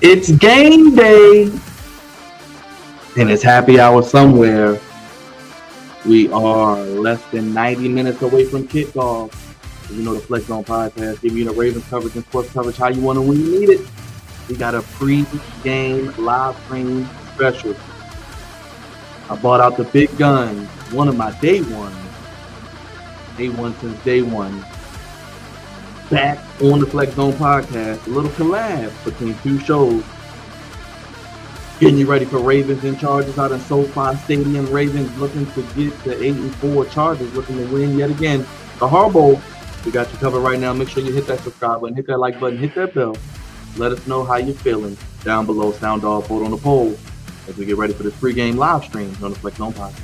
It's game day, and it's happy hour somewhere. We are less than 90 minutes away from kickoff. You know the Flex Zone podcast, giving you the Ravens coverage and sports coverage how you want it when you need it. We got a pre-game live stream special. I bought out the big guns, one of my day ones. Day one since day one. Back on the Flex Zone podcast, a little collab between two shows. Getting you ready for Ravens and Chargers out in SoFi Stadium. Ravens looking to get the 8-4. Chargers looking to win yet again. The Harbaugh Bowl, we got you covered right now. Make sure you hit that subscribe button, hit that like button, hit that bell. Let us know how you're feeling down below. Sound off, vote on the poll as we get ready for this pregame live stream on the Flex Zone podcast.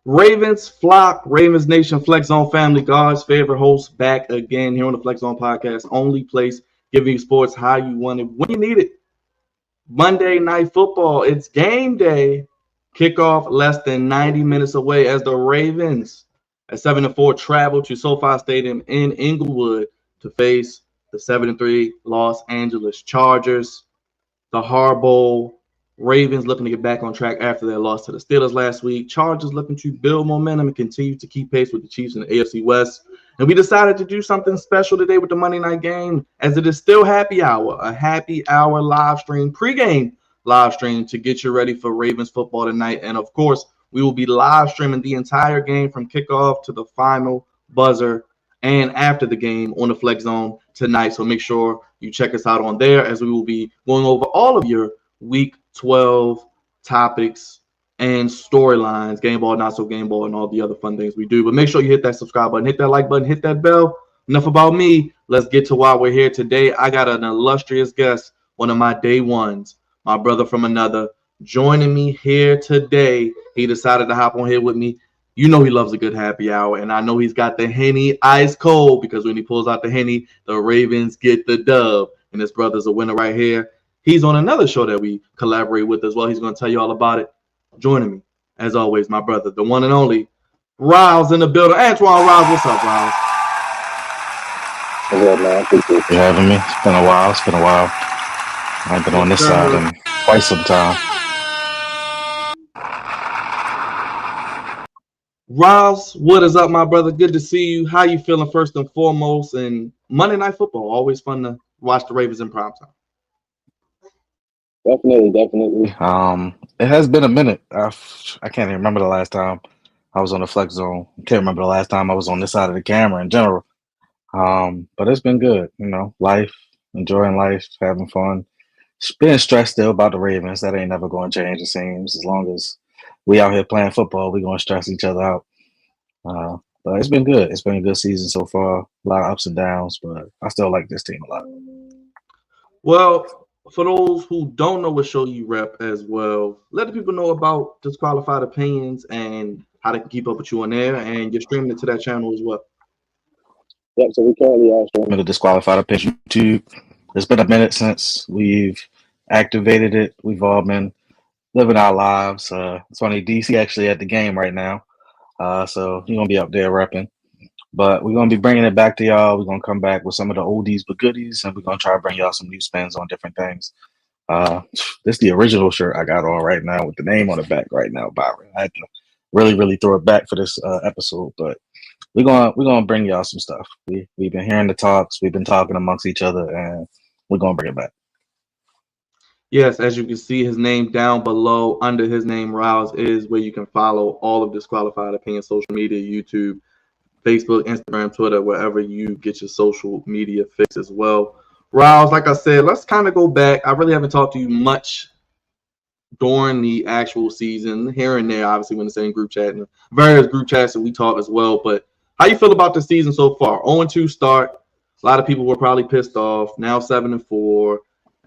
Ravens flock, Ravens Nation, Flex Zone family, God's favorite host, back again here on the Flex Zone podcast, only place giving you sports how you want it, when you need it. Monday Night Football, it's game day. Kickoff less than 90 minutes away as the Ravens at 7-4 travel to SoFi Stadium in Inglewood to face the 7-3 Los Angeles Chargers. The Harbaugh Bowl. Ravens looking to get back on track after their loss to the Steelers last week. Chargers looking to build momentum and continue to keep pace with the Chiefs in the AFC West. And we decided to do something special today with the Monday night game, as it is still happy hour, a happy hour live stream, pregame live stream to get you ready for Ravens football tonight. And of course, we will be live streaming the entire game from kickoff to the final buzzer and after the game on the Flex Zone tonight. So make sure you check us out on there, as we will be going over all of your Week 12 topics and storylines, game ball, not so game ball, and all the other fun things we do. But make sure you hit that subscribe button, hit that like button, hit that bell. Enough about me. Let's get to why we're here today. I got an illustrious guest, one of my day ones, my brother from another, joining me here today. He decided to hop on here with me. You know he loves a good happy hour, and I know he's got the Henny ice cold, because when he pulls out the Henny, the Ravens get the dub. And his brother's a winner right here. He's on another show that we collaborate with as well. He's going to tell you all about it. Joining me, as always, my brother, the one and only Riles in the building. Antoine Riles, what's up, Riles? What's up, man? Appreciate you having me. It's been a while. I've been on this side in quite some time. Riles, what is up, my brother? Good to see you. How you feeling first and foremost? And Monday Night Football, always fun to watch the Ravens in primetime. Definitely. It has been a minute. I can't even remember the last time I was on the Flex Zone. I can't remember the last time I was on this side of the camera in general. But it's been good. You know, enjoying life, having fun. Being stressed still about the Ravens. That ain't never going to change, it seems. As long as we out here playing football, we're going to stress each other out. But it's been good. It's been a good season so far. A lot of ups and downs, but I still like this team a lot. Well, for those who don't know what show you rep as well, let the people know about Disqualified Opinions and how they can keep up with you on there, and you're streaming it to that channel as well. Yep, so we currently are streaming the Disqualified Opinions YouTube. It's been a minute since we've activated it. We've all been living our lives. It's funny, DC actually at the game right now, so he's going to be up there repping. But we're going to be bringing it back to y'all. We're going to come back with some of the oldies but goodies, and we're going to try to bring y'all some new spins on different things. This is the original shirt I got on right now with the name on the back right now, Byron. I had to really throw it back for this episode, but we're gonna bring y'all some stuff. We've been hearing the talks, we've been talking amongst each other, and we're gonna bring it back. Yes, as you can see, his name down below under his name, Rouse, is where you can follow all of Disqualified Opinion social media, YouTube, Facebook, Instagram, Twitter, wherever you get your social media fix as well. Rouse, like I said, let's kind of go back. I really haven't talked to you much during the actual season, here and there, obviously, when the same group chat and various group chats that we talk as well. But how you feel about the season so far? 0-2 start. A lot of people were probably pissed off. Now 7-4.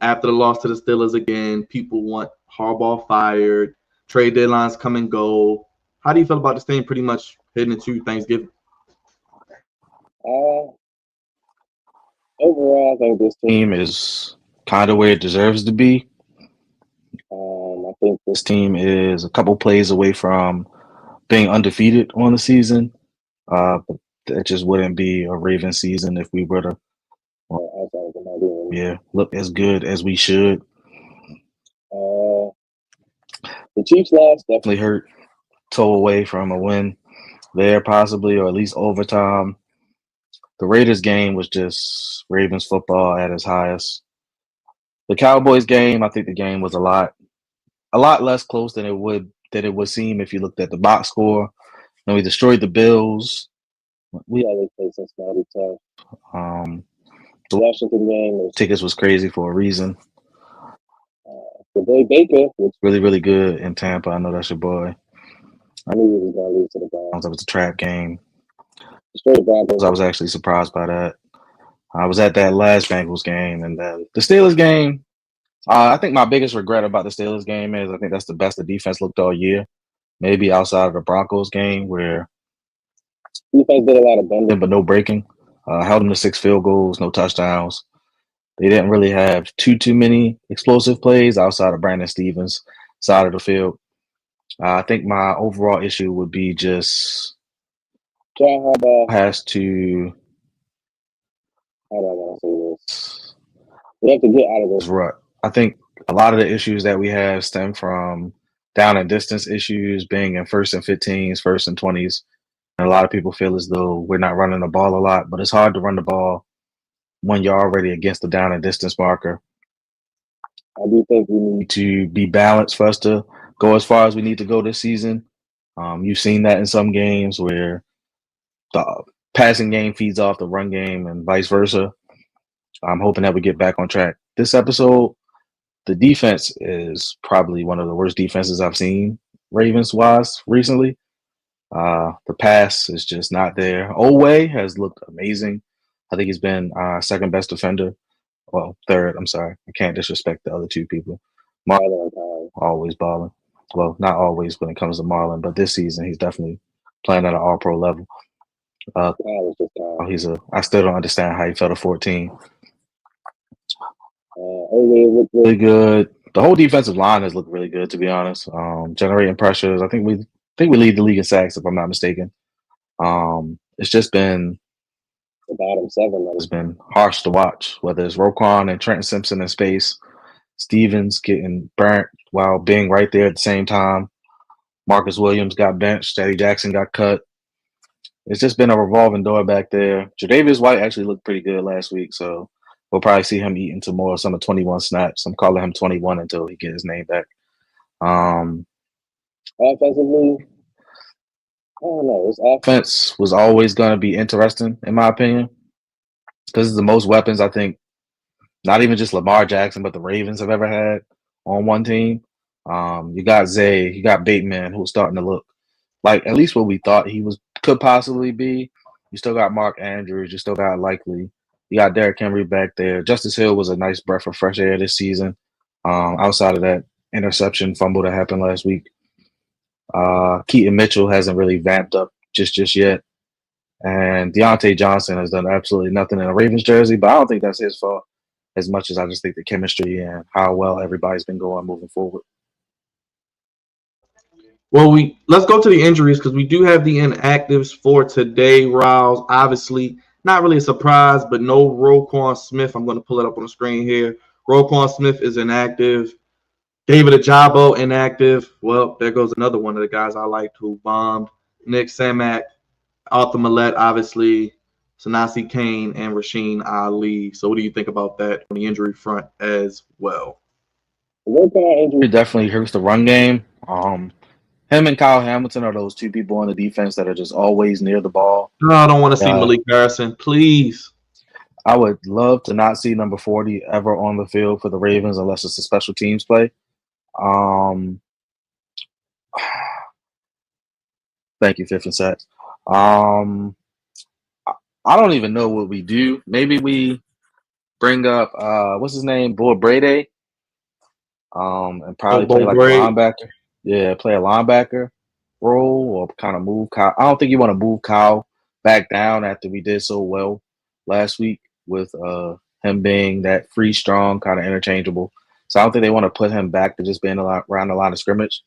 After the loss to the Steelers again, people want Harbaugh fired. Trade deadlines come and go. How do you feel about this thing pretty much heading into Thanksgiving? Overall, I think this team is kind of where it deserves to be. I think this team is a couple plays away from being undefeated on the season. But it just wouldn't be a Ravens season if we were to look as good as we should. The Chiefs loss definitely hurt. Toe away from a win there, possibly, or at least overtime. The Raiders game was just Ravens football at its highest. The Cowboys game, I think the game was a lot less close than it would seem if you looked at the box score. And we destroyed the Bills. We always play Cincinnati tough. The Washington game, tickets was crazy for a reason. The boy Baker was really good in Tampa. I know that's your boy. I knew he was going to lose to the Browns. It was a trap game. I was actually surprised by that. I was at that last Bengals game, and the Steelers game. I think my biggest regret about the Steelers game is I think that's the best the defense looked all year. Maybe outside of the Broncos game where defense did a lot of bending but no breaking. Held them to 6 field goals, no touchdowns. They didn't really have too many explosive plays outside of Brandon Stevens' side of the field. I think my overall issue would be just John Harbaugh has to. How do I want to say this? We have to get out of this rut. I think a lot of the issues that we have stem from down and distance issues, being in 1st and 15s, 1st and 20s. And a lot of people feel as though we're not running the ball a lot, but it's hard to run the ball when you're already against the down and distance marker. I do think we need to be balanced for us to go as far as we need to go this season. You've seen that in some games where the passing game feeds off the run game and vice versa. I'm hoping that we get back on track. This episode, the defense is probably one of the worst defenses I've seen Ravens-wise recently. The pass is just not there. Oweh has looked amazing. I think he's been second best defender. Well, third. I'm sorry. I can't disrespect the other 2 people. Marlon always balling. Well, not always when it comes to Marlon, but this season he's definitely playing at an all-pro level. I still don't understand how he fell to 14. Oweh looked really good. The whole defensive line has looked really good, to be honest. Generating pressures. I think we lead the league in sacks, if I'm not mistaken. It's just been the bottom 7 that has been harsh to watch, whether it's Roquan and Trenton Simpson in space, Stevens getting burnt while being right there at the same time. Marcus Williams got benched. Eddie Jackson got cut. It's just been a revolving door back there. Tre'Davious White actually looked pretty good last week, so we'll probably see him eating some more of some of 21 snaps. I'm calling him 21 until he gets his name back. Offensively, I don't know. This offense was always going to be interesting, in my opinion, because it's the most weapons, I think, not even just Lamar Jackson, but the Ravens have ever had on one team. You got Zay, you got Bateman, who's starting to look like at least what we thought he could possibly be. You still got Mark Andrews, you still got Likely. You got Derrick Henry back there. Justice Hill was a nice breath of fresh air this season. Outside of that interception fumble that happened last week. Keaton Mitchell hasn't really vamped up just yet. And Deontay Johnson has done absolutely nothing in a Ravens jersey, but I don't think that's his fault as much as I just think the chemistry and how well everybody's been going moving forward. Well, let's go to the injuries because we do have the inactives for today, Rouse. Obviously, not really a surprise, but no Roquan Smith. I'm going to pull it up on the screen here. Roquan Smith is inactive. David Ajabo inactive. Well, there goes another one of the guys I liked who bombed. Nick Samak, Arthur Millette, obviously, Sanasi Kane, and Rasheen Ali. So what do you think about that on the injury front as well? Roquan injury definitely hurts the run game. Him and Kyle Hamilton are those two people on the defense that are just always near the ball. No, I don't want to see Uh, Malik Harrison, please. I would love to not see number 40 ever on the field for the Ravens unless it's a special teams play. Um, Thank you, Fifth and Sets. I don't even know what we do. Maybe we bring up what's his name, Bull Brady, and Oh, probably play Bo like a Braid. linebacker. Yeah, play a linebacker role or kind of move Kyle. I don't think you want to move Kyle back down after we did so well last week with him being that free, strong, kind of interchangeable. So I don't think they want to put him back to just being around the line of scrimmage.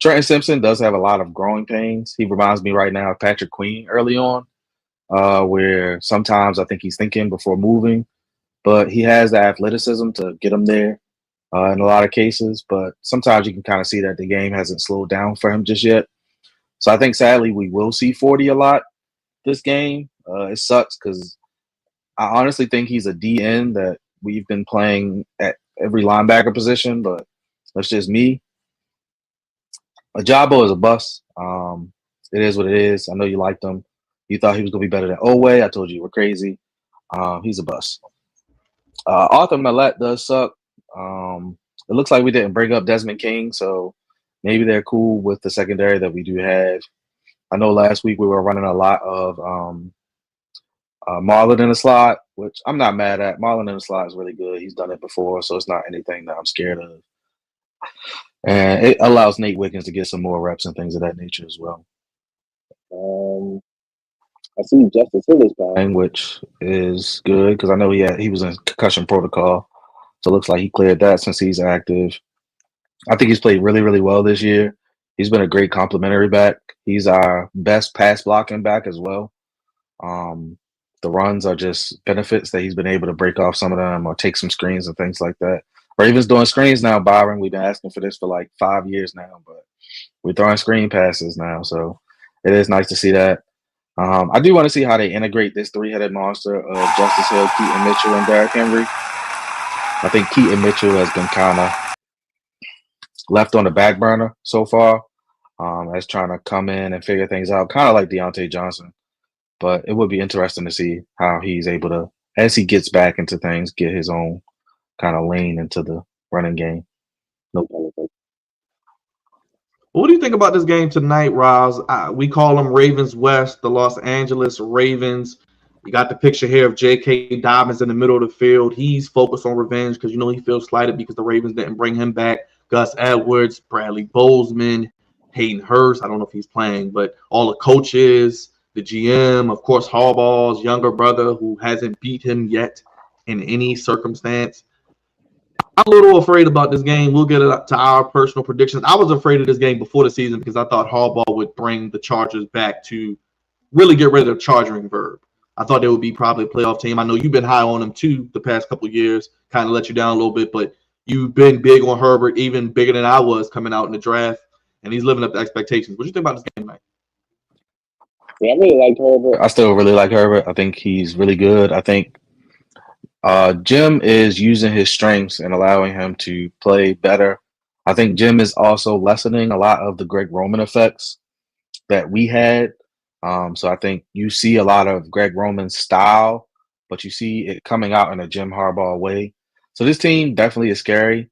Trenton Simpson does have a lot of growing pains. He reminds me right now of Patrick Queen early on, where sometimes I think he's thinking before moving, but he has the athleticism to get him there in a lot of cases. But sometimes you can kind of see that the game hasn't slowed down for him just yet. So I think sadly we will see 40 a lot this game. It sucks because I honestly think he's a DN that we've been playing at every linebacker position, but that's just me. Ajabo is a bust. It is what it is. I know you liked him. You thought he was going to be better than Oweh. I told you were crazy. He's a bust. Arthur Millette does suck. It looks like we didn't bring up Desmond King, so maybe they're cool with the secondary that we do have. I know last week we were running a lot of Marlon in the slot, which I'm not mad at. Marlon in the slot is really good. He's done it before, so it's not anything that I'm scared of. And it allows Nate Wiggins to get some more reps and things of that nature as well. I see Justice Hill is playing, which is good because I know he was in concussion protocol. So it looks like he cleared that since he's active. I think he's played really, really well this year. He's been a great complimentary back. He's our best pass blocking back as well. The runs are just benefits that he's been able to break off some of them or take some screens and things like that. Ravens doing screens now, Byron. We've been asking for this for like 5 years now, but we're throwing screen passes now. So it is nice to see that. I do want to see how they integrate this three-headed monster of Justice Hill, Keaton Mitchell, and Derrick Henry. I think Keaton Mitchell has been kind of left on the back burner so far as trying to come in and figure things out, kind of like Deontay Johnson. But it would be interesting to see how he's able to, as he gets back into things, get his own kind of lane into the running game. No politics. What do you think about this game tonight, Roz? We call them Ravens West, the Los Angeles Ravens. You got the picture here of J.K. Dobbins in the middle of the field. He's focused on revenge because he feels slighted because the Ravens didn't bring him back. Gus Edwards, Bradley Bozeman, Hayden Hurst. I don't know if he's playing, but all the coaches, the GM, of course, Harbaugh's younger brother who hasn't beat him yet in any circumstance. I'm a little afraid about this game. We'll get it to our personal predictions. I was afraid of this game before the season because I thought Harbaugh would bring the Chargers back to really get rid of the charging verb. I thought they would be probably a playoff team. I know you've been high on them too the past couple of years, kind of let you down a little bit, but you've been big on Herbert, even bigger than I was coming out in the draft, and he's living up to expectations. What do you think about this game tonight? Yeah, I really liked Herbert. I still really like Herbert. I think he's really good. I think Jim is using his strengths and allowing him to play better. I think Jim is also lessening a lot of the Greg Roman effects that we had. So I think you see a lot of Greg Roman's style, but you see it coming out in a Jim Harbaugh way. So this team definitely is scary.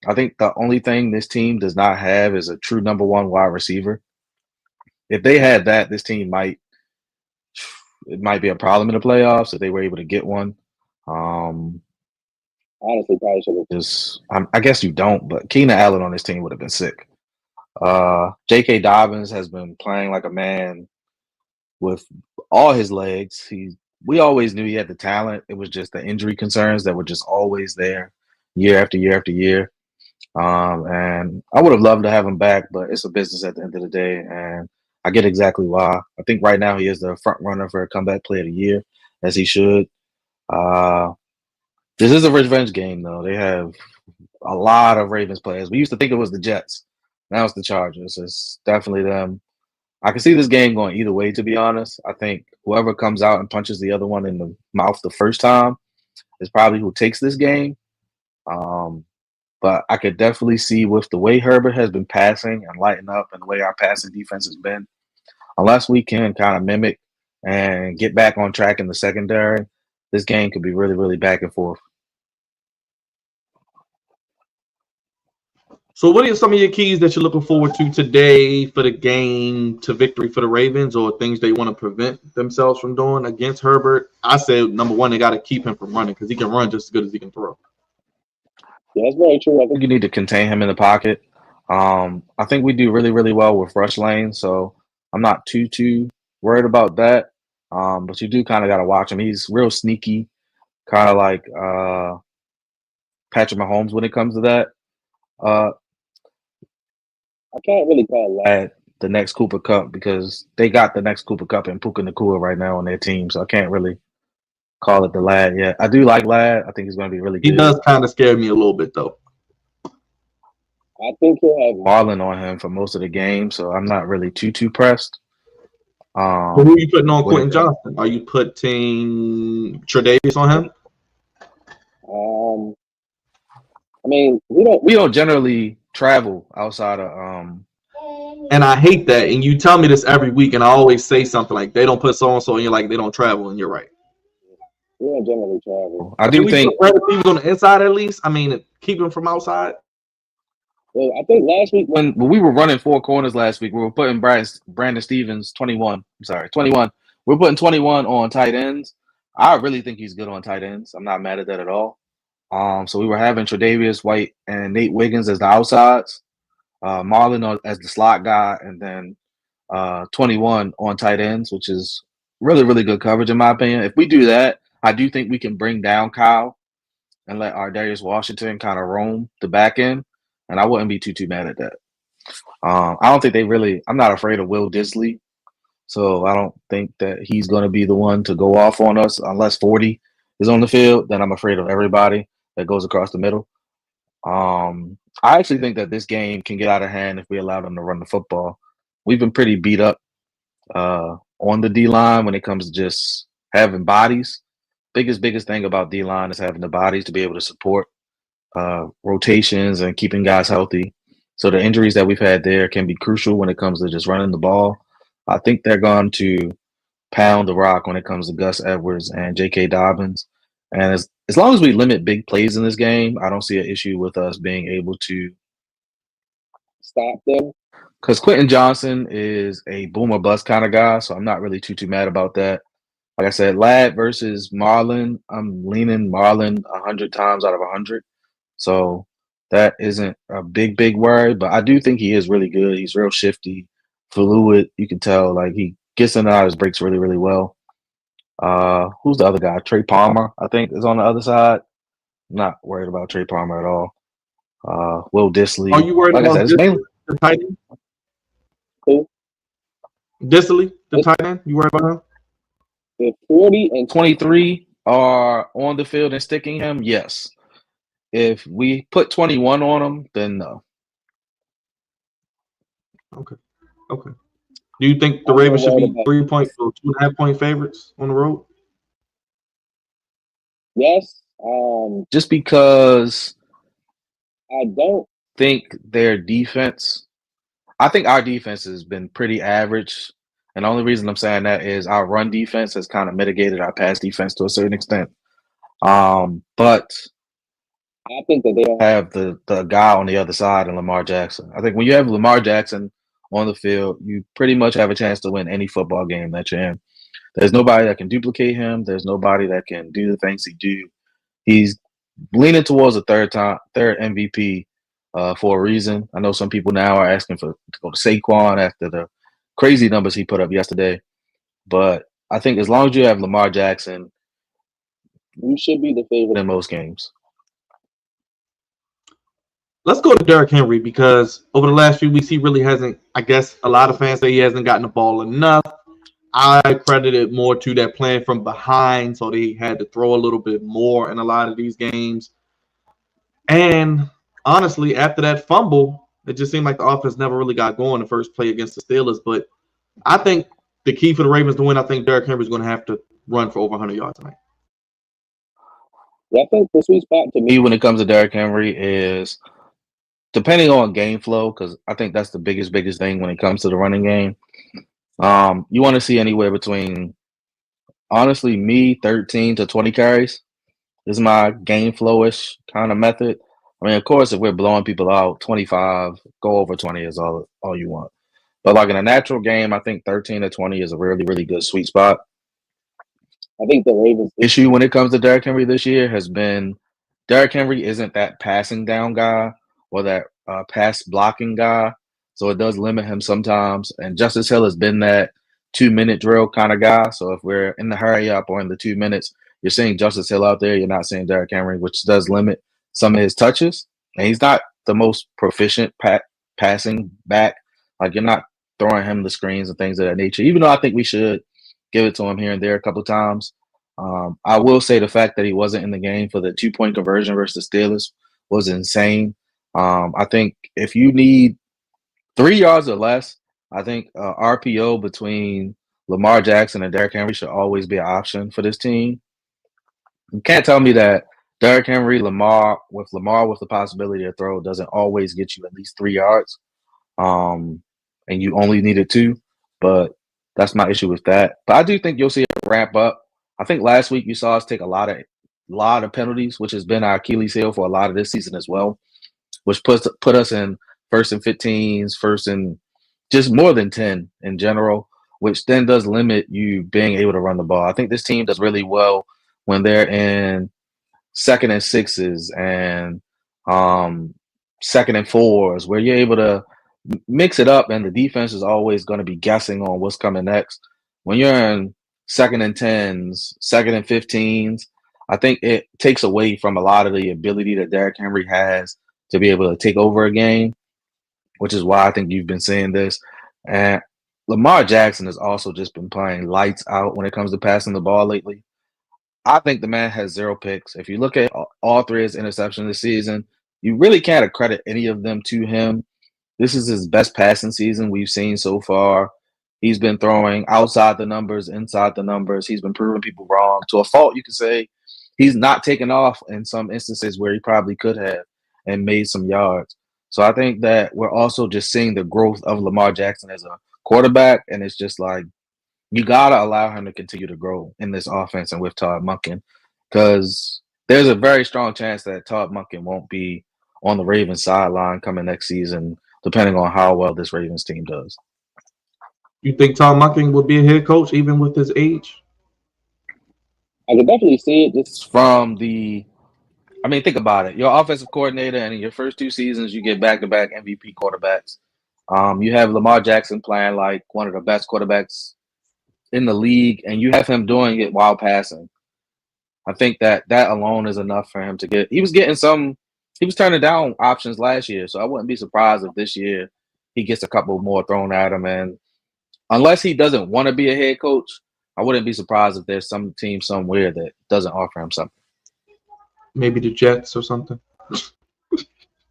I think the only thing this team does not have is a true number one wide receiver. If they had that, this team might be a problem in the playoffs if they were able to get one. Honestly, probably should have just. I guess you don't, but Keenan Allen on this team would have been sick. J.K. Dobbins has been playing like a man with all his legs. We always knew he had the talent. It was just the injury concerns that were just always there, year after year after year. And I would have loved to have him back, but it's a business at the end of the day, and I get exactly why. I think right now he is the front runner for a comeback player of the year, as he should. This is a revenge game, though. They have a lot of Ravens players. We used to think it was the Jets. Now it's the Chargers. It's definitely them. I can see this game going either way, to be honest. I think whoever comes out and punches the other one in the mouth the first time is probably who takes this game. Um, but I could definitely see with the way Herbert has been passing and lighting up and the way our passing defense has been, unless we can kind of mimic and get back on track in the secondary, this game could be really, really back and forth. So, what are some of your keys that you're looking forward to today for the game to victory for the Ravens, or things they want to prevent themselves from doing against Herbert? I said number one, they got to keep him from running because he can run just as good as he can throw. Yeah, that's very true. I think you need to contain him in the pocket. I think we do really, really well with rush lanes, so I'm not too worried about that. But you do kind of got to watch him. He's real sneaky, kind of like Patrick Mahomes when it comes to that. I can't really call Lad the next Cooper Cup because they got the next Cooper Cup and Puka Nacua right now on their team, so I can't really call it the Lad yet. I do like Lad. I think he's going to be really good. He does kind of scare me a little bit, though. I think he'll have Marlon on him for most of the game, so I'm not really too pressed. Who are you putting on Quentin Johnson? Are you putting Tre'Davious on him? I mean, we don't generally travel outside of And I hate that. And you tell me this every week, and I always say something like they don't put so and so, and you're like they don't travel, and you're right. We don't generally travel. I do think put receivers on the inside at least. I mean, keep them from outside. Well, I think last week when we were running four corners last week, we were putting Brandon Stevens 21. I'm sorry, 21. We're putting 21 on tight ends. I really think he's good on tight ends. I'm not mad at that at all. So we were having Tre'Davious White and Nate Wiggins as the outsides, Marlon as the slot guy, and then 21 on tight ends, which is really, really good coverage in my opinion. If we do that, I do think we can bring down Kyle and let our Darius Washington kind of roam the back end, and I wouldn't be too mad at that. I don't think they really. I'm not afraid of Will Disley, so I don't think that he's going to be the one to go off on us unless 40 is on the field. Then I'm afraid of everybody that goes across the middle. I actually think that this game can get out of hand if we allow them to run the football. We've been pretty beat up on the D-line when it comes to just having bodies. Biggest thing about D-line is having the bodies to be able to support rotations and keeping guys healthy. So the injuries that we've had there can be crucial when it comes to just running the ball. I think they're going to pound the rock when it comes to Gus Edwards and J.K. Dobbins. And as long as we limit big plays in this game, I don't see an issue with us being able to stop them. Because Quentin Johnson is a boom or bust kind of guy, so I'm not really too mad about that. Like I said, Lad versus Marlon, I'm leaning Marlon 100 times out of 100. So that isn't a big worry, but I do think he is really good. He's real shifty, fluid. You can tell like he gets in and out of his breaks really, really well. Who's the other guy? Trey Palmer, I think, is on the other side. I'm not worried about Trey Palmer at all. Will Disley. Are you worried about Disley, the tight end? Who? Disley, the tight end. You worried about him? If 40 and 23 are on the field and sticking him, yes. If we put 21 on him, then no. Okay. Do you think the Ravens should be 3 point or 2.5 point favorites on the road? Yes. Just because I don't think their defense. I think our defense has been pretty average. And the only reason I'm saying that is our run defense has kind of mitigated our pass defense to a certain extent. But I think that they don't have the guy on the other side in Lamar Jackson. I think when you have Lamar Jackson on the field, you pretty much have a chance to win any football game that you're in. There's nobody that can duplicate him. There's nobody that can do the things he do. He's leaning towards a third MVP for a reason. I know some people now are asking to go to Saquon after the crazy numbers he put up yesterday. But I think as long as you have Lamar Jackson, you should be the favorite in most games. Let's go to Derrick Henry because over the last few weeks, he really hasn't, I guess a lot of fans say he hasn't gotten the ball enough. I credit it more to that playing from behind, so they had to throw a little bit more in a lot of these games. And honestly, after that fumble, it just seemed like the offense never really got going the first play against the Steelers. But I think the key for the Ravens to win, I think Derrick Henry is going to have to run for over 100 yards tonight. Yeah, I think the sweet spot to me when it comes to Derrick Henry is depending on game flow, because I think that's the biggest thing when it comes to the running game. You want to see anywhere between, honestly, me 13 to 20 carries is my game flowish kind of method. I mean, of course, if we're blowing people out, 25, go over 20 is all you want. But like in a natural game, I think 13 to 20 is a really good sweet spot. I think the Ravens' issue when it comes to Derrick Henry this year has been Derrick Henry isn't that passing down guy or that pass blocking guy, so it does limit him sometimes. And Justice Hill has been that 2-minute drill kind of guy. So if we're in the hurry up or in the 2 minutes, you're seeing Justice Hill out there. You're not seeing Derrick Henry, which does limit some of his touches. And he's not the most proficient passing back. Like you're not throwing him the screens and things of that nature. Even though I think we should give it to him here and there a couple times. I will say the fact that he wasn't in the game for the 2-point conversion versus the Steelers was insane. I think if you need 3 yards or less, I think RPO between Lamar Jackson and Derrick Henry should always be an option for this team. You can't tell me that Derrick Henry, Lamar with the possibility to throw doesn't always get you at least 3 yards, and you only needed 2. But that's my issue with that. But I do think you'll see it ramp up. I think last week you saw us take a lot of penalties, which has been our Achilles heel for a lot of this season as well, which put us in 1st and 15s, 1st and just more than 10 in general, which then does limit you being able to run the ball. I think this team does really well when they're in 2nd and 6s and 2nd and 4s, where you're able to mix it up, and the defense is always going to be guessing on what's coming next. When you're in 2nd and 10s, 2nd and 15s, I think it takes away from a lot of the ability that Derrick Henry has to be able to take over a game, which is why I think you've been seeing this. And Lamar Jackson has also just been playing lights out when it comes to passing the ball lately. I think the man has 0 picks. If you look at all 3 of his interceptions this season, you really can't accredit any of them to him. This is his best passing season we've seen so far. He's been throwing outside the numbers, inside the numbers. He's been proving people wrong. To a fault, you could say. He's not taken off in some instances where he probably could have and made some yards. So I think that we're also just seeing the growth of Lamar Jackson as a quarterback, and it's just like you got to allow him to continue to grow in this offense and with Todd Monken, because there's a very strong chance that Todd Monken won't be on the Ravens sideline coming next season, depending on how well this Ravens team does. You think Todd Monken will be a head coach even with his age? I can definitely see it just from think about it. Your offensive coordinator, and in your first 2 seasons, you get back-to-back MVP quarterbacks. You have Lamar Jackson playing like one of the best quarterbacks in the league, and you have him doing it while passing. I think that alone is enough for him to get. He was turning down options last year, so I wouldn't be surprised if this year he gets a couple more thrown at him. And unless he doesn't want to be a head coach, I wouldn't be surprised if there's some team somewhere that doesn't offer him something. Maybe the Jets or something. I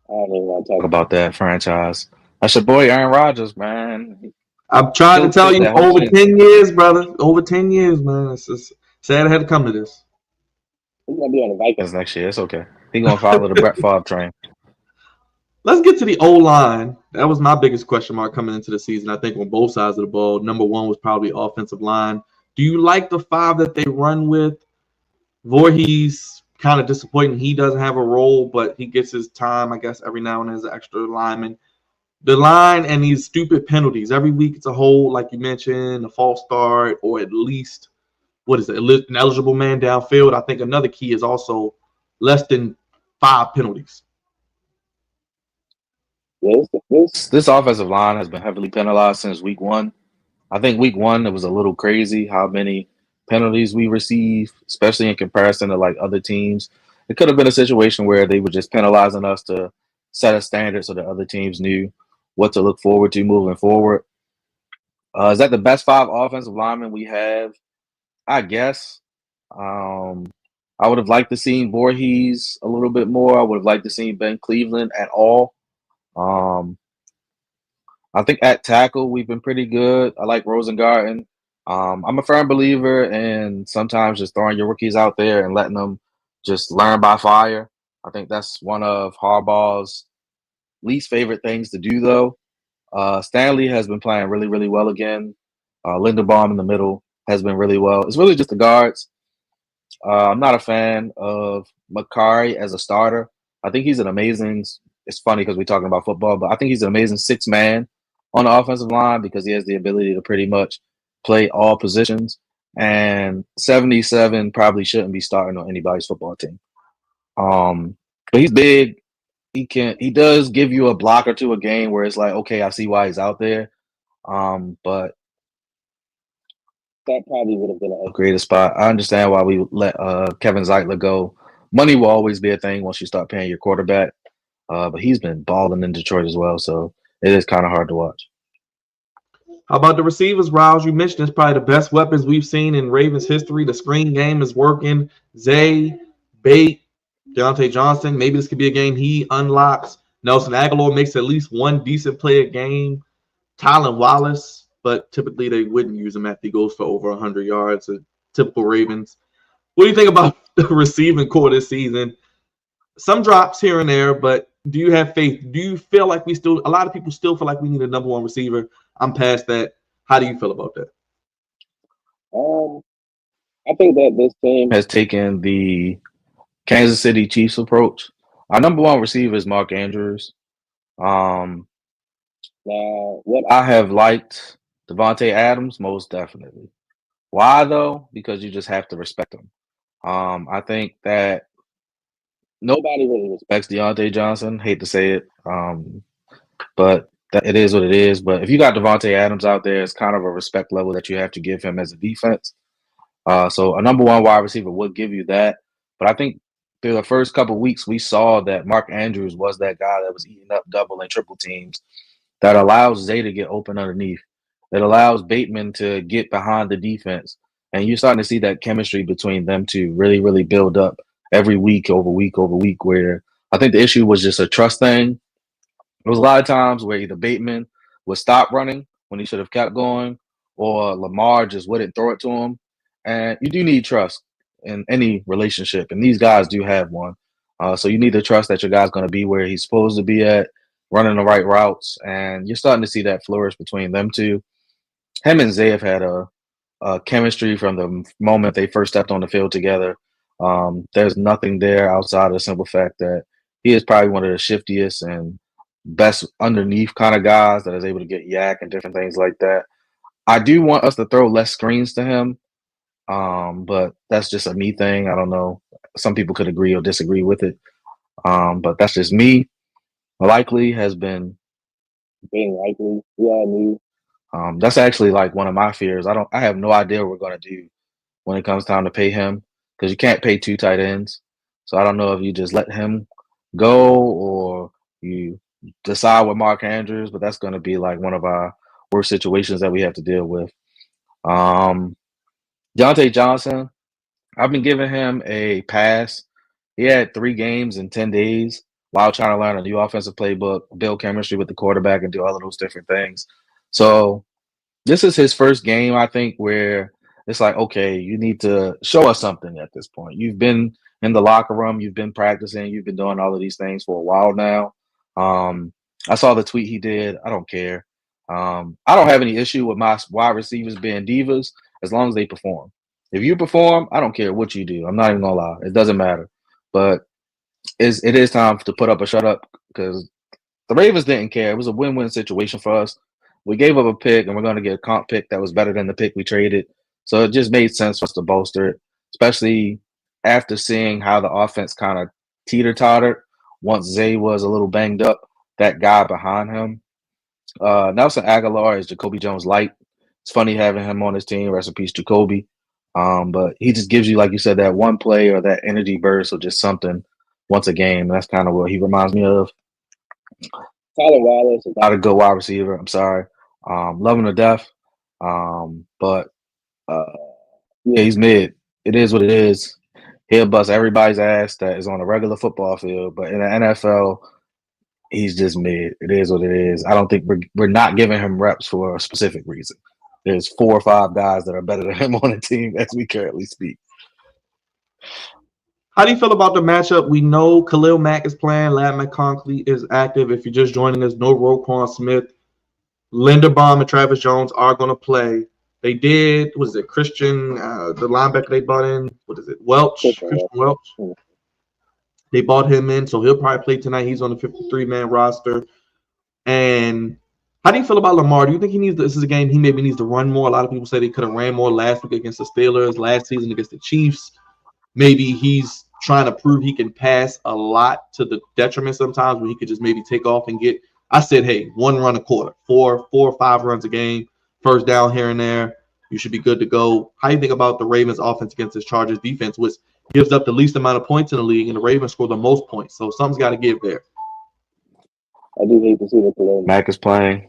don't even want to talk about that franchise. That's your boy Aaron Rodgers, man. I'm trying to tell you, over 10 years, brother. Over 10 years, man. It's just sad I had to come to this. He's going to be on the Vikings next year. It's okay. He's going to follow the Brett Favre train. Let's get to the O-line. That was my biggest question mark coming into the season, I think, on both sides of the ball. Number 1 was probably offensive line. Do you like the 5 that they run with? Voorhees, kind of disappointing. He doesn't have a role, but he gets his time, I guess, every now and then as an extra lineman. The line and these stupid penalties. Every week it's a hold, like you mentioned, a false start, or at least, an eligible man downfield. I think another key is also less than 5 penalties. This offensive line has been heavily penalized since week 1. I think week 1, it was a little crazy how many penalties we received, especially in comparison to like other teams. It could have been a situation where they were just penalizing us to set a standard so that other teams knew what to look forward to moving forward. Is that the best five offensive linemen we have? I guess. Um, I would have liked to see Voorhees a little bit more. I would have liked to see Ben Cleveland at all. Um, I think at tackle we've been pretty good. I like Rosengarten. I'm a firm believer in sometimes just throwing your rookies out there and letting them just learn by fire. I think that's one of Harbaugh's least favorite things to do, though. Stanley has been playing really, really well again. Linderbaum in the middle has been really well. It's really just the guards. I'm not a fan of Makari as a starter. I think he's an amazing. It's funny because we're talking about football, but I think he's an amazing six man on the offensive line because he has the ability to pretty much play all positions. And 77 probably shouldn't be starting on anybody's football team. But he's big. He does give you a block or two a game where it's like, okay, I see why he's out there. But that probably would have been an upgraded spot. I understand why we let Kevin Zeitler go. Money will always be a thing once you start paying your quarterback. But he's been balling in Detroit as well, so it is kind of hard to watch. How about the receivers, Riles? You mentioned it's probably the best weapons we've seen in Ravens history. The screen game is working. Zay, Bate, Deontay Johnson. Maybe this could be a game he unlocks. Nelson Aguilar makes at least one decent play a game. Tylan Wallace, but typically they wouldn't use him after he goes for over 100 yards. A typical Ravens. What do you think about the receiving core this season? Some drops here and there, but do you have faith? Do you feel like a lot of people still feel like we need a number one receiver? I'm past that. How do you feel about that? I think that this team has taken the Kansas City Chiefs approach. Our number one receiver is Mark Andrews. Now, what I have liked, Devontae Adams, most definitely. Why though? Because you just have to respect him. I think that nobody really respects Deontay Johnson. Hate to say it, but it is what it is. But if you got Devontae Adams out there, it's kind of a respect level that you have to give him as a defense. So a number one wide receiver would give you that. But I think through the first couple of weeks, we saw that Mark Andrews was that guy that was eating up double and triple teams that allows Zay to get open underneath. It allows Bateman to get behind the defense. And you're starting to see that chemistry between them two really, really build up every week over week over week, where I think the issue was just a trust thing. There was a lot of times where either Bateman would stop running when he should have kept going, or Lamar just wouldn't throw it to him. And you do need trust in any relationship, and these guys do have one. So you need to trust that your guy's going to be where he's supposed to be at, running the right routes, and you're starting to see that flourish between them two. Him and Zay have had a chemistry from the moment they first stepped on the field together. There's nothing there outside of the simple fact that he is probably one of the shiftiest and best underneath kind of guys that is able to get yak and different things like that. I do want us to throw less screens to him, but that's just a me thing. I don't know. Some people could agree or disagree with it, but that's just me. Likely has been being likely. Yeah, me. That's actually like one of my fears. I have no idea what we're gonna do when it comes time to pay him because you can't pay two tight ends. So I don't know if you just let him go or you decide with Mark Andrews, but that's going to be like one of our worst situations that we have to deal with. Um, Deontay Johnson, I've been giving him a pass. He had 3 games in 10 days while trying to learn a new offensive playbook, build chemistry with the quarterback, and do all of those different things. So this is his first game, I think, where it's like, okay, you need to show us something at this point. You've been in the locker room, you've been practicing, you've been doing all of these things for a while now. I saw the tweet he did. I don't care. I don't have any issue with my wide receivers being divas as long as they perform. If you perform, I don't care what you do. I'm not even gonna lie. It doesn't matter. But it is time to put up or shut up because the Ravens didn't care. It was a win-win situation for us. We gave up a pick, and we're going to get a comp pick that was better than the pick we traded. So it just made sense for us to bolster it, especially after seeing how the offense kind of teeter-tottered once Zay was a little banged up. That guy behind him, Nelson Aguilar, is Jacoby Jones light. It's funny having him on his team. Rest in peace, Jacoby. But he just gives you, like you said, that one play or that energy burst or just something once a game. That's kind of what he reminds me of. Tyler Wallace is not a good wide receiver. I'm sorry. Love him to death. But yeah, he's mid. It is what it is. He'll bust everybody's ass that is on a regular football field, but in the NFL, he's just mid. It is what it is. I don't think we're not giving him reps for a specific reason. There's 4 or 5 guys that are better than him on the team as we currently speak. How do you feel about the matchup? We know Khalil Mack is playing. Ladd McConkey is active. If you're just joining us, no Roquan Smith. Linderbaum and Travis Jones are going to play. They did, what is it, Christian, the linebacker they brought in, what is it, Christian Welch. They bought him in, so he'll probably play tonight. He's on the 53-man roster. And how do you feel about Lamar? Do you think this is a game he maybe needs to run more? A lot of people say they could have ran more last week against the Steelers, last season against the Chiefs. Maybe he's trying to prove he can pass a lot to the detriment sometimes where he could just maybe take off and get, I said, hey, 1 run a quarter, 4 or 5 runs a game, first down here and there. You should be good to go. How do you think about the Ravens offense against this Chargers defense, which gives up the least amount of points in the league, and the Ravens score the most points? So something's got to give there. I do hate to see the Khalil Mack is playing.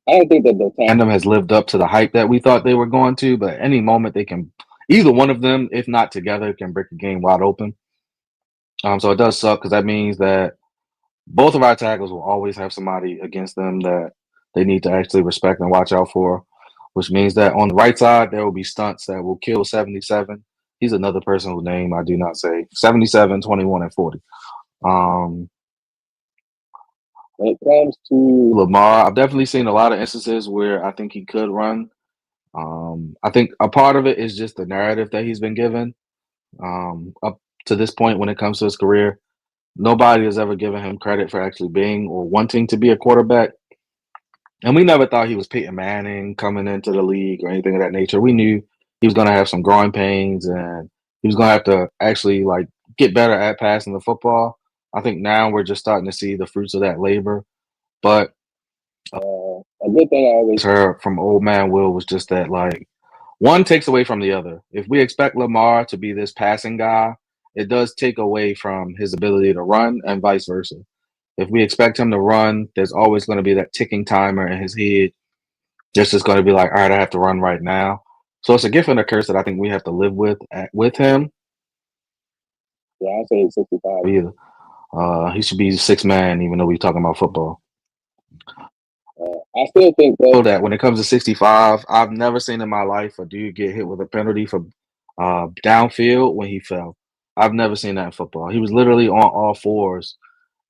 I don't think that the tandem has lived up to the hype that we thought they were going to, but any moment they can, either one of them, if not together, can break a game wide open. So it does suck because that means that both of our tackles will always have somebody against them that they need to actually respect and watch out for, which means that on the right side, there will be stunts that will kill 77. He's another person whose name I do not say. 77, 21, and 40. When it comes to Lamar, I've definitely seen a lot of instances where I think he could run. I think a part of it is just the narrative that he's been given up to this point when it comes to his career. Nobody has ever given him credit for actually being or wanting to be a quarterback. And we never thought he was Peyton Manning coming into the league or anything of that nature. We knew he was going to have some growing pains and he was going to have to actually get better at passing the football. I think now we're just starting to see the fruits of that labor. But a good thing I always heard from old man Will was just that one takes away from the other. If we expect Lamar to be this passing guy, it does take away from his ability to run and vice versa. If we expect him to run, there's always going to be that ticking timer in his head. Just going to be like, all right, I have to run right now. So it's a gift and a curse that I think we have to live with him. Yeah, I say 65. Either. He should be 6-man, even though we're talking about football. I still think though that when it comes to 65, I've never seen in my life a dude get hit with a penalty for downfield when he fell. I've never seen that in football. He was literally on all fours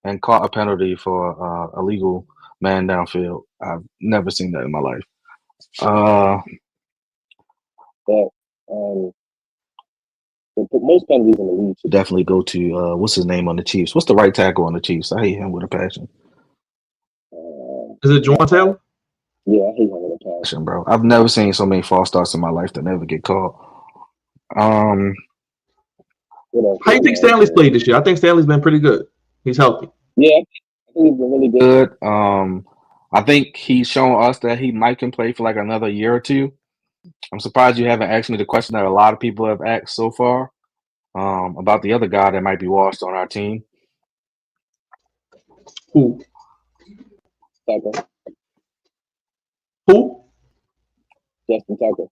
and caught a penalty for illegal man downfield. I've never seen that in my life. But most penalties in the league should definitely go to what's his name on the Chiefs? What's the right tackle on the Chiefs? I hate him with a passion. Is it Juwan Taylor? Yeah, I hate him with a passion, bro. I've never seen so many false starts in my life that never get called. How do you think Stanley's played this year? I think Stanley's been pretty good. He's healthy. Yeah, I think he's been really good. I think he's shown us that he might can play for another year or two. I'm surprised you haven't asked me the question that a lot of people have asked so far about the other guy that might be washed on our team. Who? Tucker. Who? Justin Tucker.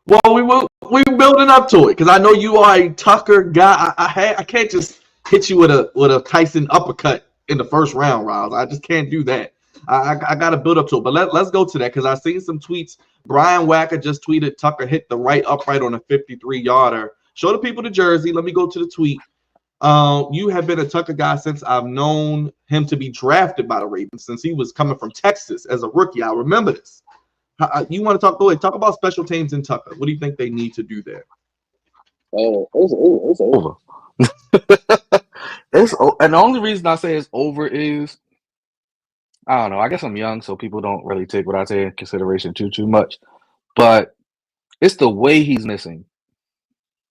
Well, we're building up to it because I know you are a Tucker guy. I can't just hit you with a Tyson uppercut in the first round, Riles. I just can't do that. I got to build up to it. But let's go to that because I've seen some tweets. Brian Wacker just tweeted Tucker hit the right upright on a 53-yarder. Show the people the jersey. Let me go to the tweet. You have been a Tucker guy since I've known him to be drafted by the Ravens, since he was coming from Texas as a rookie. I remember this. You want to talk about special teams in Tucker? What do you think they need to do there? It's over. And the only reason I say it's over is I don't know. I guess I'm young, so people don't really take what I say in consideration too much. But it's the way he's missing.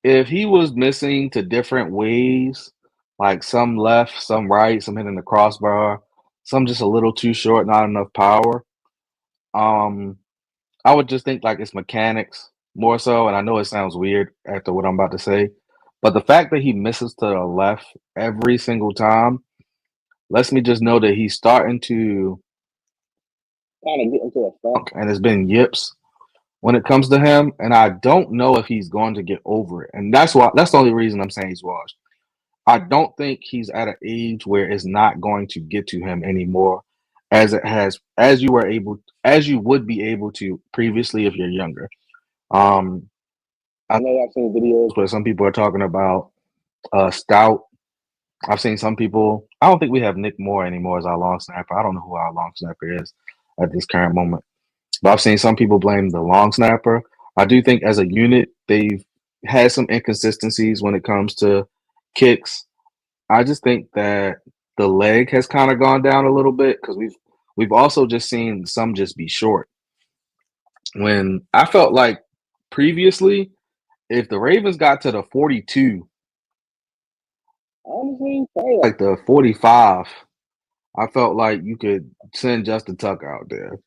If he was missing to different ways, like some left, some right, some hitting the crossbar, some just a little too short, not enough power, I would just think it's mechanics more so. And I know it sounds weird after what I'm about to say, but the fact that he misses to the left every single time lets me just know that he's starting to kind of get into a funk. and it's been yips when it comes to him, and I don't know if he's going to get over it. And that's the only reason I'm saying he's washed. I don't think he's at an age where it's not going to get to him anymore as you would be able to previously if you're younger. I know I've seen videos. Where some people are talking about Stout. I've seen some people. I don't think we have Nick Moore anymore as our long snapper. I don't know who our long snapper is at this current moment. But I've seen some people blame the long snapper. I do think as a unit, they've had some inconsistencies when it comes to kicks. I just think that the leg has kind of gone down a little bit because we've also just seen some just be short. When I felt like previously, if the Ravens got to the 42, Honestly, like the 45, I felt like you could send Justin Tucker out there.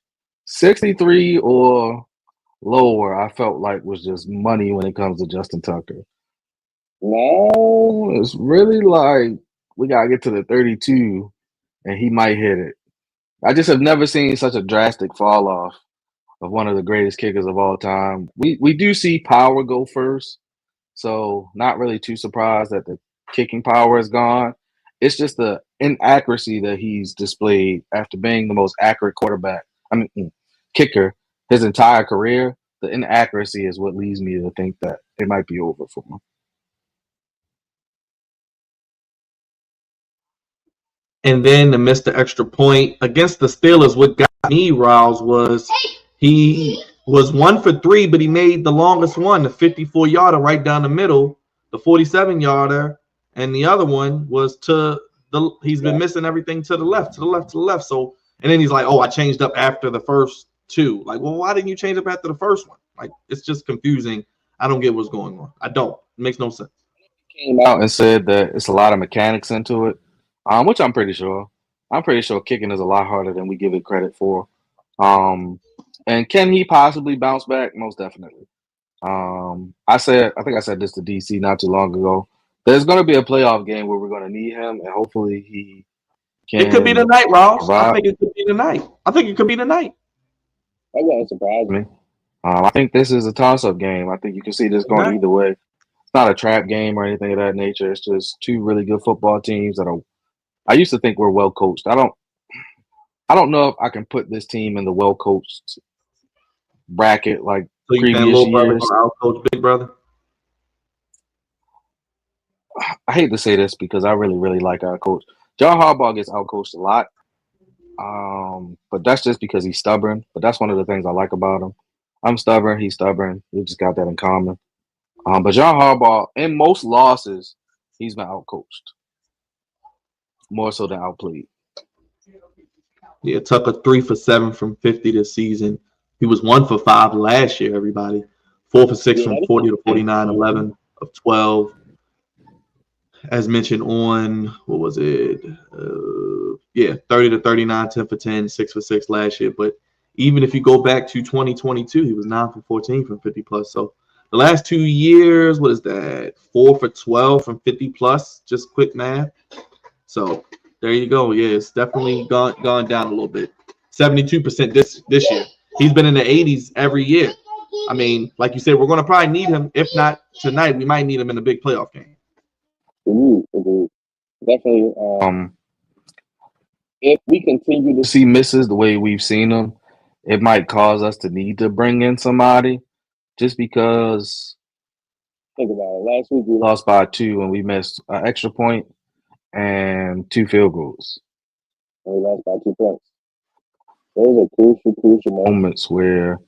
63 or lower, I felt like was just money when it comes to Justin Tucker. no, It's really like we gotta get to the 32 and he might hit it. I just have never seen such a drastic fall off of one of the greatest kickers of all time. We do see power go first, so not really too surprised that the kicking power is gone. It's just the inaccuracy that he's displayed after being the most accurate kicker his entire career. The inaccuracy is what leads me to think that it might be over for him. And then to miss the extra point against the Steelers, what got me roused was he was 1 for 3, but he made the longest one, the 54-yarder right down the middle, the 47-yarder, and the other one was to the. He's been missing everything to the left, to the left, to the left. So, and then he's like, "Oh, I changed up after the first two." Like, well, why didn't you change up after the first one? Like, it's just confusing. I don't get what's going on. I don't. It makes no sense. Came out and said that it's a lot of mechanics into it, which I'm pretty sure. I'm pretty sure kicking is a lot harder than we give it credit for. And can he possibly bounce back? Most definitely. I think I said this to DC not too long ago. There's going to be a playoff game where we're going to need him, and hopefully he can. It could be tonight, Ross. I think it could be tonight. that wouldn't surprise me. I think this is a toss-up game. I think you can see this going either way. It's not a trap game or anything of that nature. It's just two really good football teams that are. I used to think we're well coached. I don't know if I can put this team in the well coached bracket like so you previous little brother years. Out coach big brother. I hate to say this because I really, really like our coach. John Harbaugh gets outcoached a lot. But that's just because he's stubborn. But that's one of the things I like about him. I'm stubborn. He's stubborn. We just got that in common. But John Harbaugh, in most losses, he's been outcoached. More so than outplayed. Yeah, Tucker 3 for 7 from 50 this season. He was 1 for 5 last year, everybody. 4 for 6 from 40 to 49, 11 of 12. As mentioned on, what was it? 30 to 39, 10 for 10, 6 for 6 last year. But even if you go back to 2022, he was 9 for 14 from 50 plus. So the last 2 years, what is that? 4 for 12 from 50 plus. Just quick math. So there you go. Yeah, it's definitely gone down a little bit. 72% this year. He's been in the 80s every year. I mean, like you said, we're going to probably need him. If not tonight, we might need him in a big playoff game. Definitely. If we continue to see misses the way we've seen them, it might cause us to need to bring in somebody just because. Think about it. Last week we lost by 2 and we missed an extra point and 2 field goals. And we lost by 2 points. Those are crucial moments where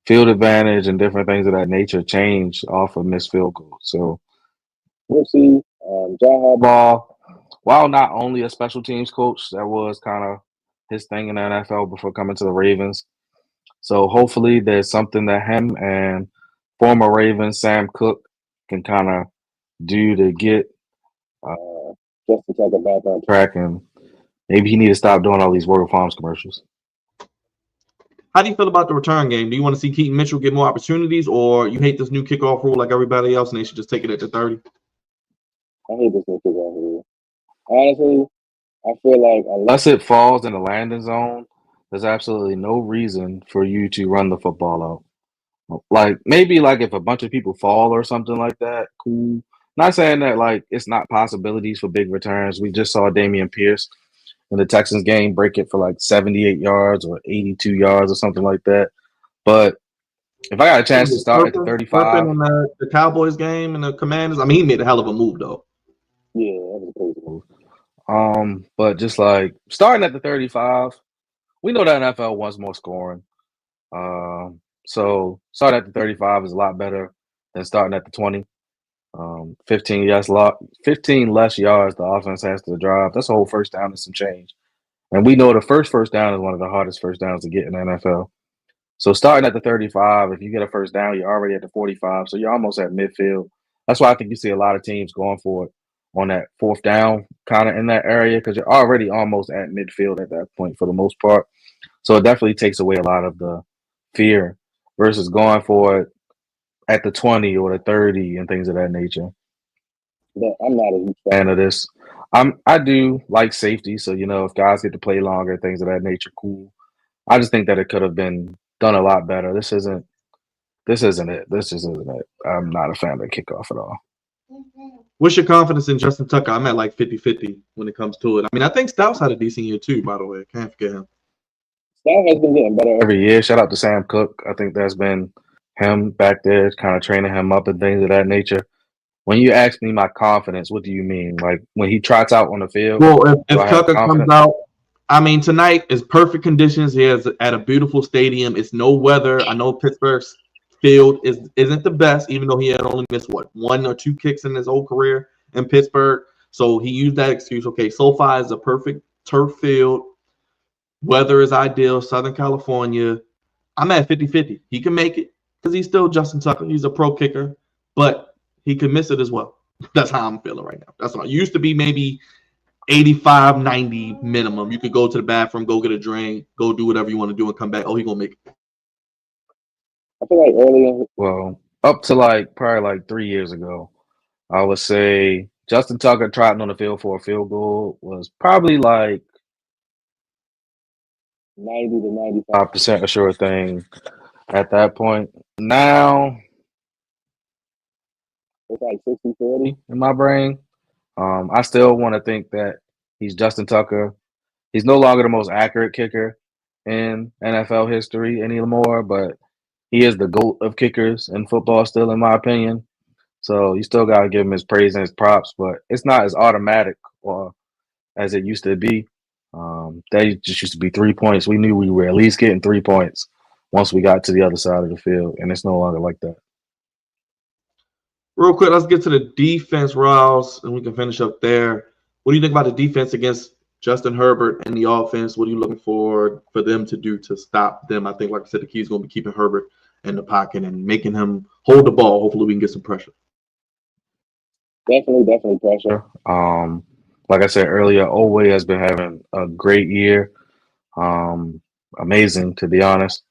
field advantage and different things of that nature change off of missed field goals. So we'll see. John Harbaugh, while not only a special teams coach, that was kind of his thing in the NFL before coming to the Ravens. So hopefully there's something that him and former Ravens Sam Cook can kind of do to get Justin Tucker back on track, and maybe he need to stop doing all these Royal Farms commercials. How do you feel about the return game? Do you want to see Keaton Mitchell get more opportunities, or you hate this new kickoff rule like everybody else and they should just take it at the 30? I hate this new kickoff rule. Honestly, I feel like unless it falls in the landing zone, there's absolutely no reason for you to run the football out. Like maybe like if a bunch of people fall or something like that, cool. Not saying that like it's not possibilities for big returns. We just saw Damian Pierce in the Texans game break it for like 78 yards or 82 yards or something like that. But if I got a chance to start at the Turpin 35, in the Cowboys game and the Commanders. I mean, he made a hell of a move though. Yeah, that was a crazy move. but just like starting at the 35, we know that NFL wants more scoring. So starting at the 35 is a lot better than starting at the 20. 15 less yards the offense has to drive. That's a whole first down and some change. And we know the first down is one of the hardest first downs to get in the NFL. So starting at the 35, if you get a first down, you're already at the 45. So you're almost at midfield. That's why I think you see a lot of teams going for it on that fourth down, kind of in that area, because you're already almost at midfield at that point for the most part. So it definitely takes away a lot of the fear versus going for it at the 20 or the 30 and things of that nature. But I'm not a huge Fan of this. I do like safety, so if guys get to play longer, things of that nature, cool. I just think that it could have been done a lot better. This isn't it. This just isn't it. I'm not a fan of the kickoff at all. What's your confidence in Justin Tucker? I'm at like 50-50 when it comes to it. I mean, I think Stouts had a decent year too, by the way. Can't forget him. Stout has been getting better Every year, shout out to Sam Cook. I think that's been him back there, kind of training him up and things of that nature. When you ask me my confidence, what do you mean? Like when he trots out on the field? Well, Do if I have Tucker comes confidence? out, I mean, tonight is perfect conditions. He is at a beautiful stadium. It's no weather. I know Pittsburgh's field isn't the best, even though he had only missed one or two kicks in his whole career in Pittsburgh. So he used that excuse. Okay, SoFi is a perfect turf field. Weather is ideal. Southern California. I'm at 50-50. He can make it because he's still Justin Tucker. He's a pro kicker, but he can miss it as well. That's how I'm feeling right now. That's what I used to be maybe 85, 90 minimum. You could go to the bathroom, go get a drink, go do whatever you want to do and come back. Oh, he going to make it. I feel like earlier. Well, up to like probably like 3 years ago, I would say Justin Tucker trotting on the field for a field goal was probably like 90 to 95. 5% a sure thing at that point. Now It's like 60-40. in my brain, I still want to think that he's Justin Tucker. He's no longer the most accurate kicker in NFL history anymore, but he is the GOAT of kickers in football still, in my opinion. So you still got to give him his praise and his props, but it's not as automatic or as it used to be. That just used to be 3 points. We knew we were at least getting 3 points once we got to the other side of the field, and it's no longer like that. Real quick, let's get to the defense, Rouse, and we can finish up there. What do you think about the defense against Justin Herbert and the offense? What are you looking for them to do to stop them? I think, like I said, the key is going to be keeping Herbert in the pocket and making him hold the ball. Hopefully, we can get some pressure. Definitely pressure. Like I said earlier, Oweh has been having a great year. Amazing, to be honest.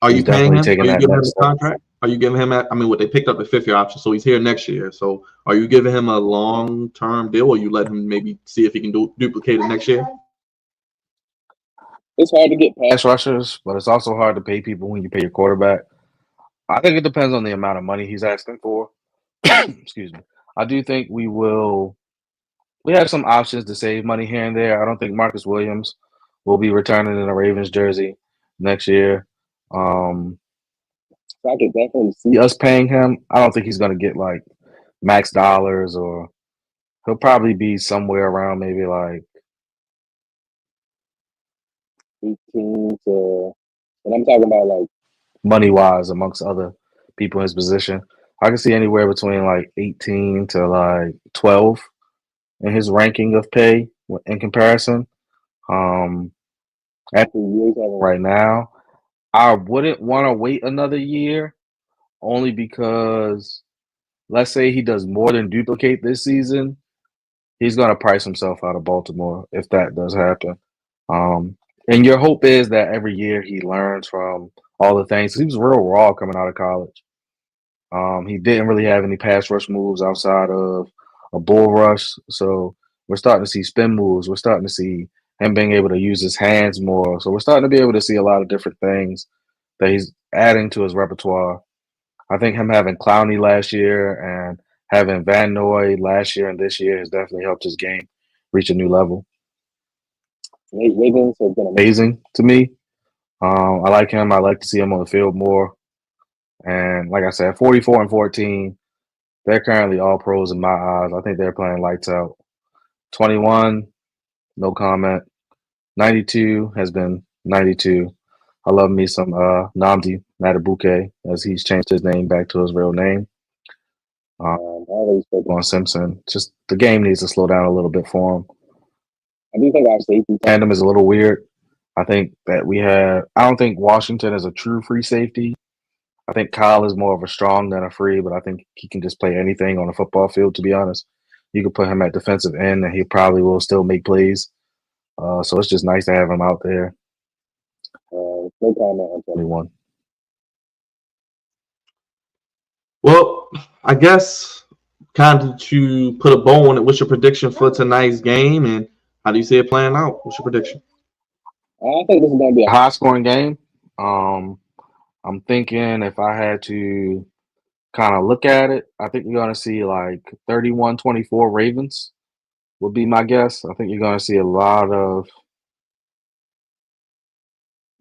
Are you He's paying definitely him? taking Are you that giving him next a step. contract? Are you giving him they picked up the fifth-year option, so he's here next year. So are you giving him a long-term deal, or you let him maybe see if he can duplicate it next year? It's hard to get past. Pass rushers, but it's also hard to pay people when you pay your quarterback. I think it depends on the amount of money he's asking for. Excuse me. I do think we have some options to save money here and there. I don't think Marcus Williams will be returning in a Ravens jersey next year. I could definitely see Us paying him, I don't think he's going to get like max dollars, or he'll probably be somewhere around maybe like 18 to, and I'm talking about like money wise amongst other people in his position. I can see anywhere between like 18 to like 12 in his ranking of pay in comparison. At years right now, I wouldn't want to wait another year only because let's say he does more than duplicate this season, he's going to price himself out of Baltimore if that does happen. And your hope is that every year he learns from all the things. He was real raw coming out of college. He didn't really have any pass rush moves outside of a bull rush. So we're starting to see spin moves. We're starting to see him being able to use his hands more. So we're starting to be able to see a lot of different things that he's adding to his repertoire. I think him having Clowney last year and having Van Noy last year and this year has definitely helped his game reach a new level. Nate Wiggins has been amazing. Amazing to me. I like him. I like to see him on the field more. And like I said, 44 and 14, they're currently all pros in my eyes. I think they're playing lights out. 21, no comment. 92 has been 92. I love me some Nnamdi Matabuke as he's changed his name back to his real name. I always spoke On Simpson, just the game needs to slow down a little bit for him. I do think our safety Tandem is a little weird. I think that I don't think Washington is a true free safety. I think Kyle is more of a strong than a free, but I think he can just play anything on a football field, to be honest. You could put him at defensive end and he probably will still make plays. So it's just nice to have him out there. no comment on 21. Well, I guess kind of to put a bow on it, what's your prediction for tonight's game, and how do you see it playing out? What's your prediction? I think this is going to be A high scoring game. I'm thinking if I had to kind of look at it, I think you're going to see like 31-24 Ravens would be my guess. I think you're going to see a lot of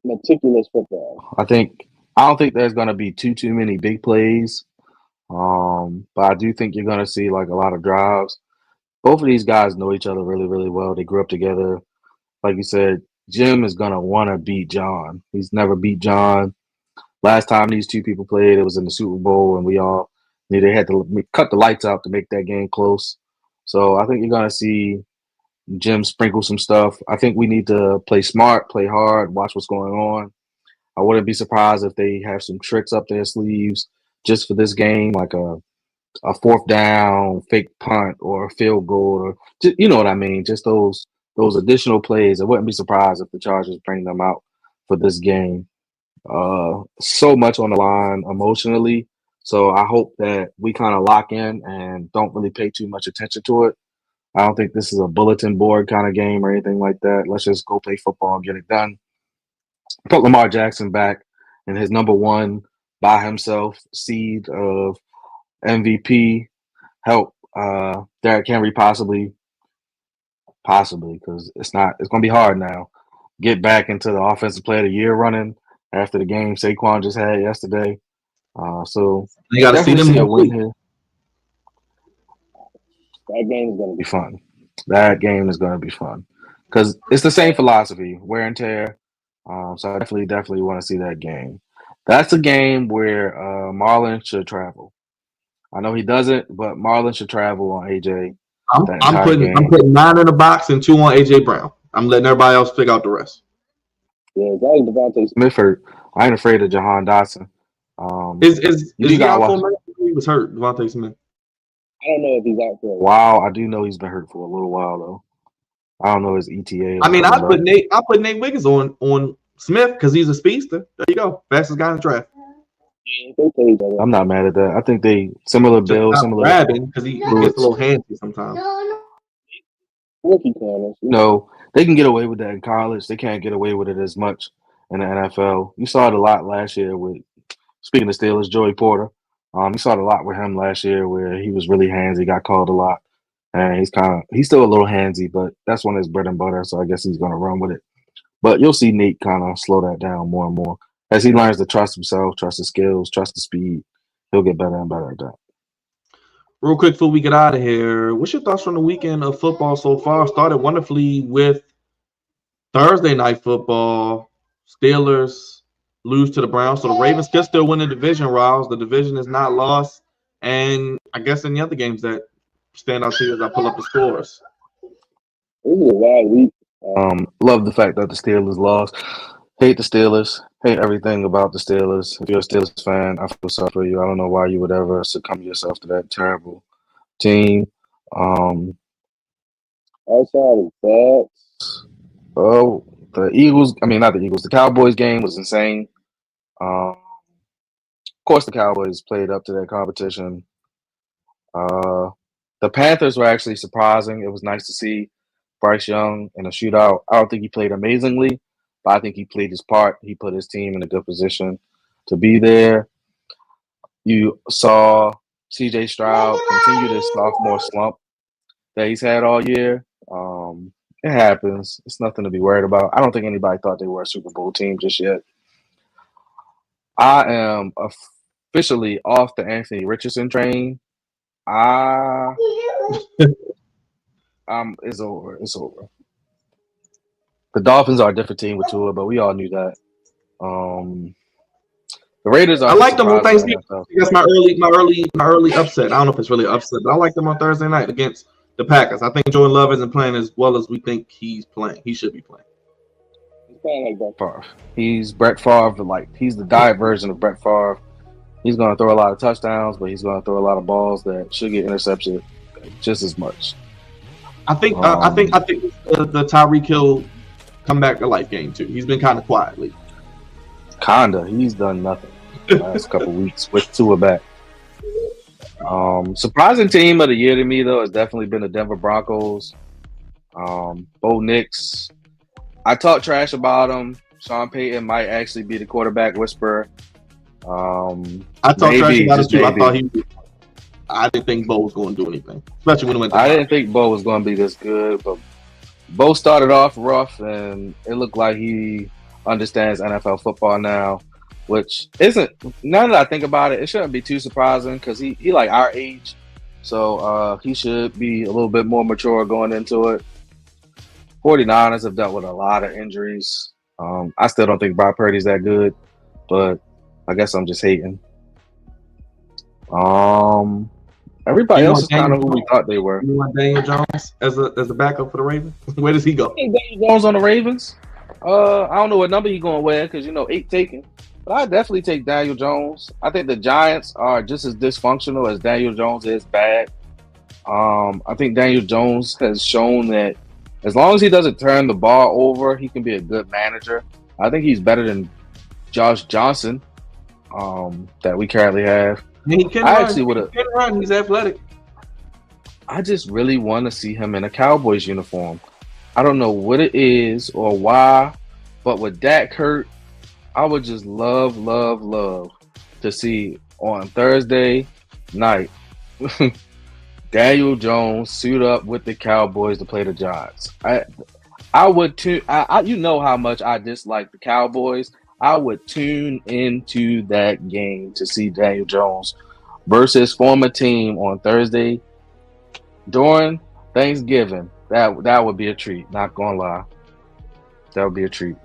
meticulous football. I don't think there's going to be too many big plays. But I do think you're going to see like a lot of drives. Both of these guys know each other really, really well. They grew up together. Like you said, Jim is going to want to beat John. He's never beat John. Last time these two people played, it was in the Super Bowl, and we all knew they had to cut the lights out to make that game close. So I think you're going to see Jim sprinkle some stuff. I think we need to play smart, play hard, watch what's going on. I wouldn't be surprised if they have some tricks up their sleeves just for this game, like a fourth down, fake punt, or a field goal, or just, you know what I mean? Just those additional plays. I wouldn't be surprised if the Chargers bring them out for this game. So much on the line emotionally. So I hope that we kind of lock in and don't really pay too much attention to it. I don't think this is a bulletin board kind of game or anything like that. Let's just go play football and get it done. Put Lamar Jackson back in his number one by himself seed of MVP. Help Derrick Henry possibly because it's going to be hard now. Get back into the offensive player of the year running after the game Saquon just had yesterday. So You got to see them a win here. That game is going to be fun. That game is going to be fun because it's the same philosophy, wear and tear. So I definitely want to see that game. That's a game where Marlon should travel. I know he doesn't, but Marlon should travel on AJ. I'm putting 9 in the box and 2 on AJ Brown. I'm letting everybody else figure out the rest. Yeah, exactly. Devontae Smith hurt. I ain't afraid of Jahan Dotson. Is he out for a minute? He was hurt, Devontae Smith. I don't know if he's out for a while. I do know he's been hurt for a little while though. I don't know his ETA. I mean, I put Nate Wiggins on Smith because he's a speedster. There you go, fastest guy in the draft. I'm not mad at that. I think they similar build, similar grabbing because he gets a little handsy sometimes. Rookie corners. No, they can get away with that in college. They can't get away with it as much in the NFL. You saw it a lot last year with. Speaking of Steelers, Joey Porter. You saw it a lot with him last year where he was really handsy, got called a lot. And he's still a little handsy, but that's one of his bread and butter, so I guess he's going to run with it. But you'll see Nate kind of slow that down more and more. As he learns to trust himself, trust his skills, trust the speed, he'll get better and better at that. Real quick before we get out of here, what's your thoughts from the weekend of football so far? Started wonderfully with Thursday night football. Steelers lose to the Browns. So the Ravens can still win the division, Riles. The division is not lost. And I guess in the other games that stand out to you as I pull up the scores. This is a wild week. Love the fact that the Steelers lost. Hate the Steelers. Hate everything about the Steelers. If you're a Steelers fan, I feel sorry for you. I don't know why you would ever succumb yourself to that terrible team. Outside of that, the Eagles. I mean, not the Eagles. The Cowboys game was insane. Of course, the Cowboys played up to their competition. The Panthers were actually surprising. It was nice to see Bryce Young in a shootout. I don't think he played amazingly, but I think he played his part. He put his team in a good position to be there. You saw CJ Stroud continue this sophomore slump that he's had all year. It happens. It's nothing to be worried about. I don't think anybody thought they were a Super Bowl team just yet. I am officially off the Anthony Richardson train. It's over. It's over. The Dolphins are a different team with Tua, but we all knew that. The Raiders are. I like them on Thanksgiving. That's my early upset. I don't know if it's really upset, but I like them on Thursday night against the Packers. I think Jordan Love isn't playing as well as we think he's playing. He should be playing. He's playing like Brett Favre. He's Brett Favre, but like he's the diet version of Brett Favre. He's going to throw a lot of touchdowns, but he's going to throw a lot of balls that should get intercepted just as much. I think the Tyreek Hill comeback to life game too. He's been kind of quietly. He's done nothing the last couple weeks with Tua back. Surprising team of the year to me though has definitely been the Denver Broncos. Bo Nix. I talked trash about him. Sean Payton might actually be the quarterback whisperer. I talked trash about it too. I didn't think Bo was going to do anything, especially when it went. I didn't think Bo was going to be this good, but Bo started off rough, and it looked like he understands NFL football now, which isn't. Now that I think about it, it shouldn't be too surprising because he like our age, so he should be a little bit more mature going into it. 49ers have dealt with a lot of injuries. I still don't think Brock Purdy's that good, but I guess I'm just hating. Everybody else is kind of who we thought they were. You want Daniel Jones as a backup for the Ravens? Where does he go? Daniel Jones on the Ravens. I don't know what number he's going to wear because 8 taken. But I definitely take Daniel Jones. I think the Giants are just as dysfunctional as Daniel Jones is bad. I think Daniel Jones has shown that as long as he doesn't turn the ball over, he can be a good manager. I think he's better than Josh Johnson that we currently have. He can run. He's athletic. I just really want to see him in a Cowboys uniform. I don't know what it is or why, but with Dak hurt, I would just love to see on Thursday night Daniel Jones suit up with the Cowboys to play the Giants. I would too. You know how much I dislike the Cowboys. I would tune into that game to see Daniel Jones versus former team on Thursday during Thanksgiving. That would be a treat. Not gonna lie, that would be a treat.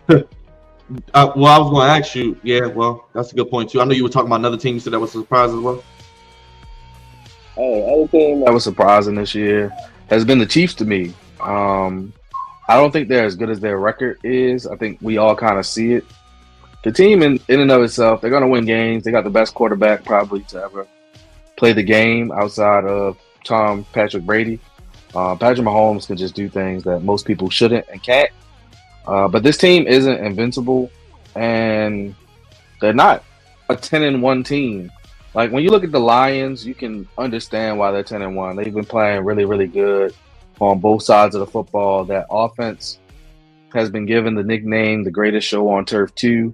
Well, I was going to ask you. Yeah, well, that's a good point too. I know you were talking about another team. You said that was a surprise as well. Oh, other team that was surprising this year has been the Chiefs to me. I don't think they're as good as their record is. I think we all kind of see it. The team in and of itself, they're going to win games. They got the best quarterback probably to ever play the game outside of Patrick Brady. Patrick Mahomes can just do things that most people shouldn't and can't. But this team isn't invincible, and they're not a 10-1 team. Like when you look at the Lions, you can understand why they're 10-1. They've been playing really, really good on both sides of the football. That offense has been given the nickname "the greatest show on turf" too.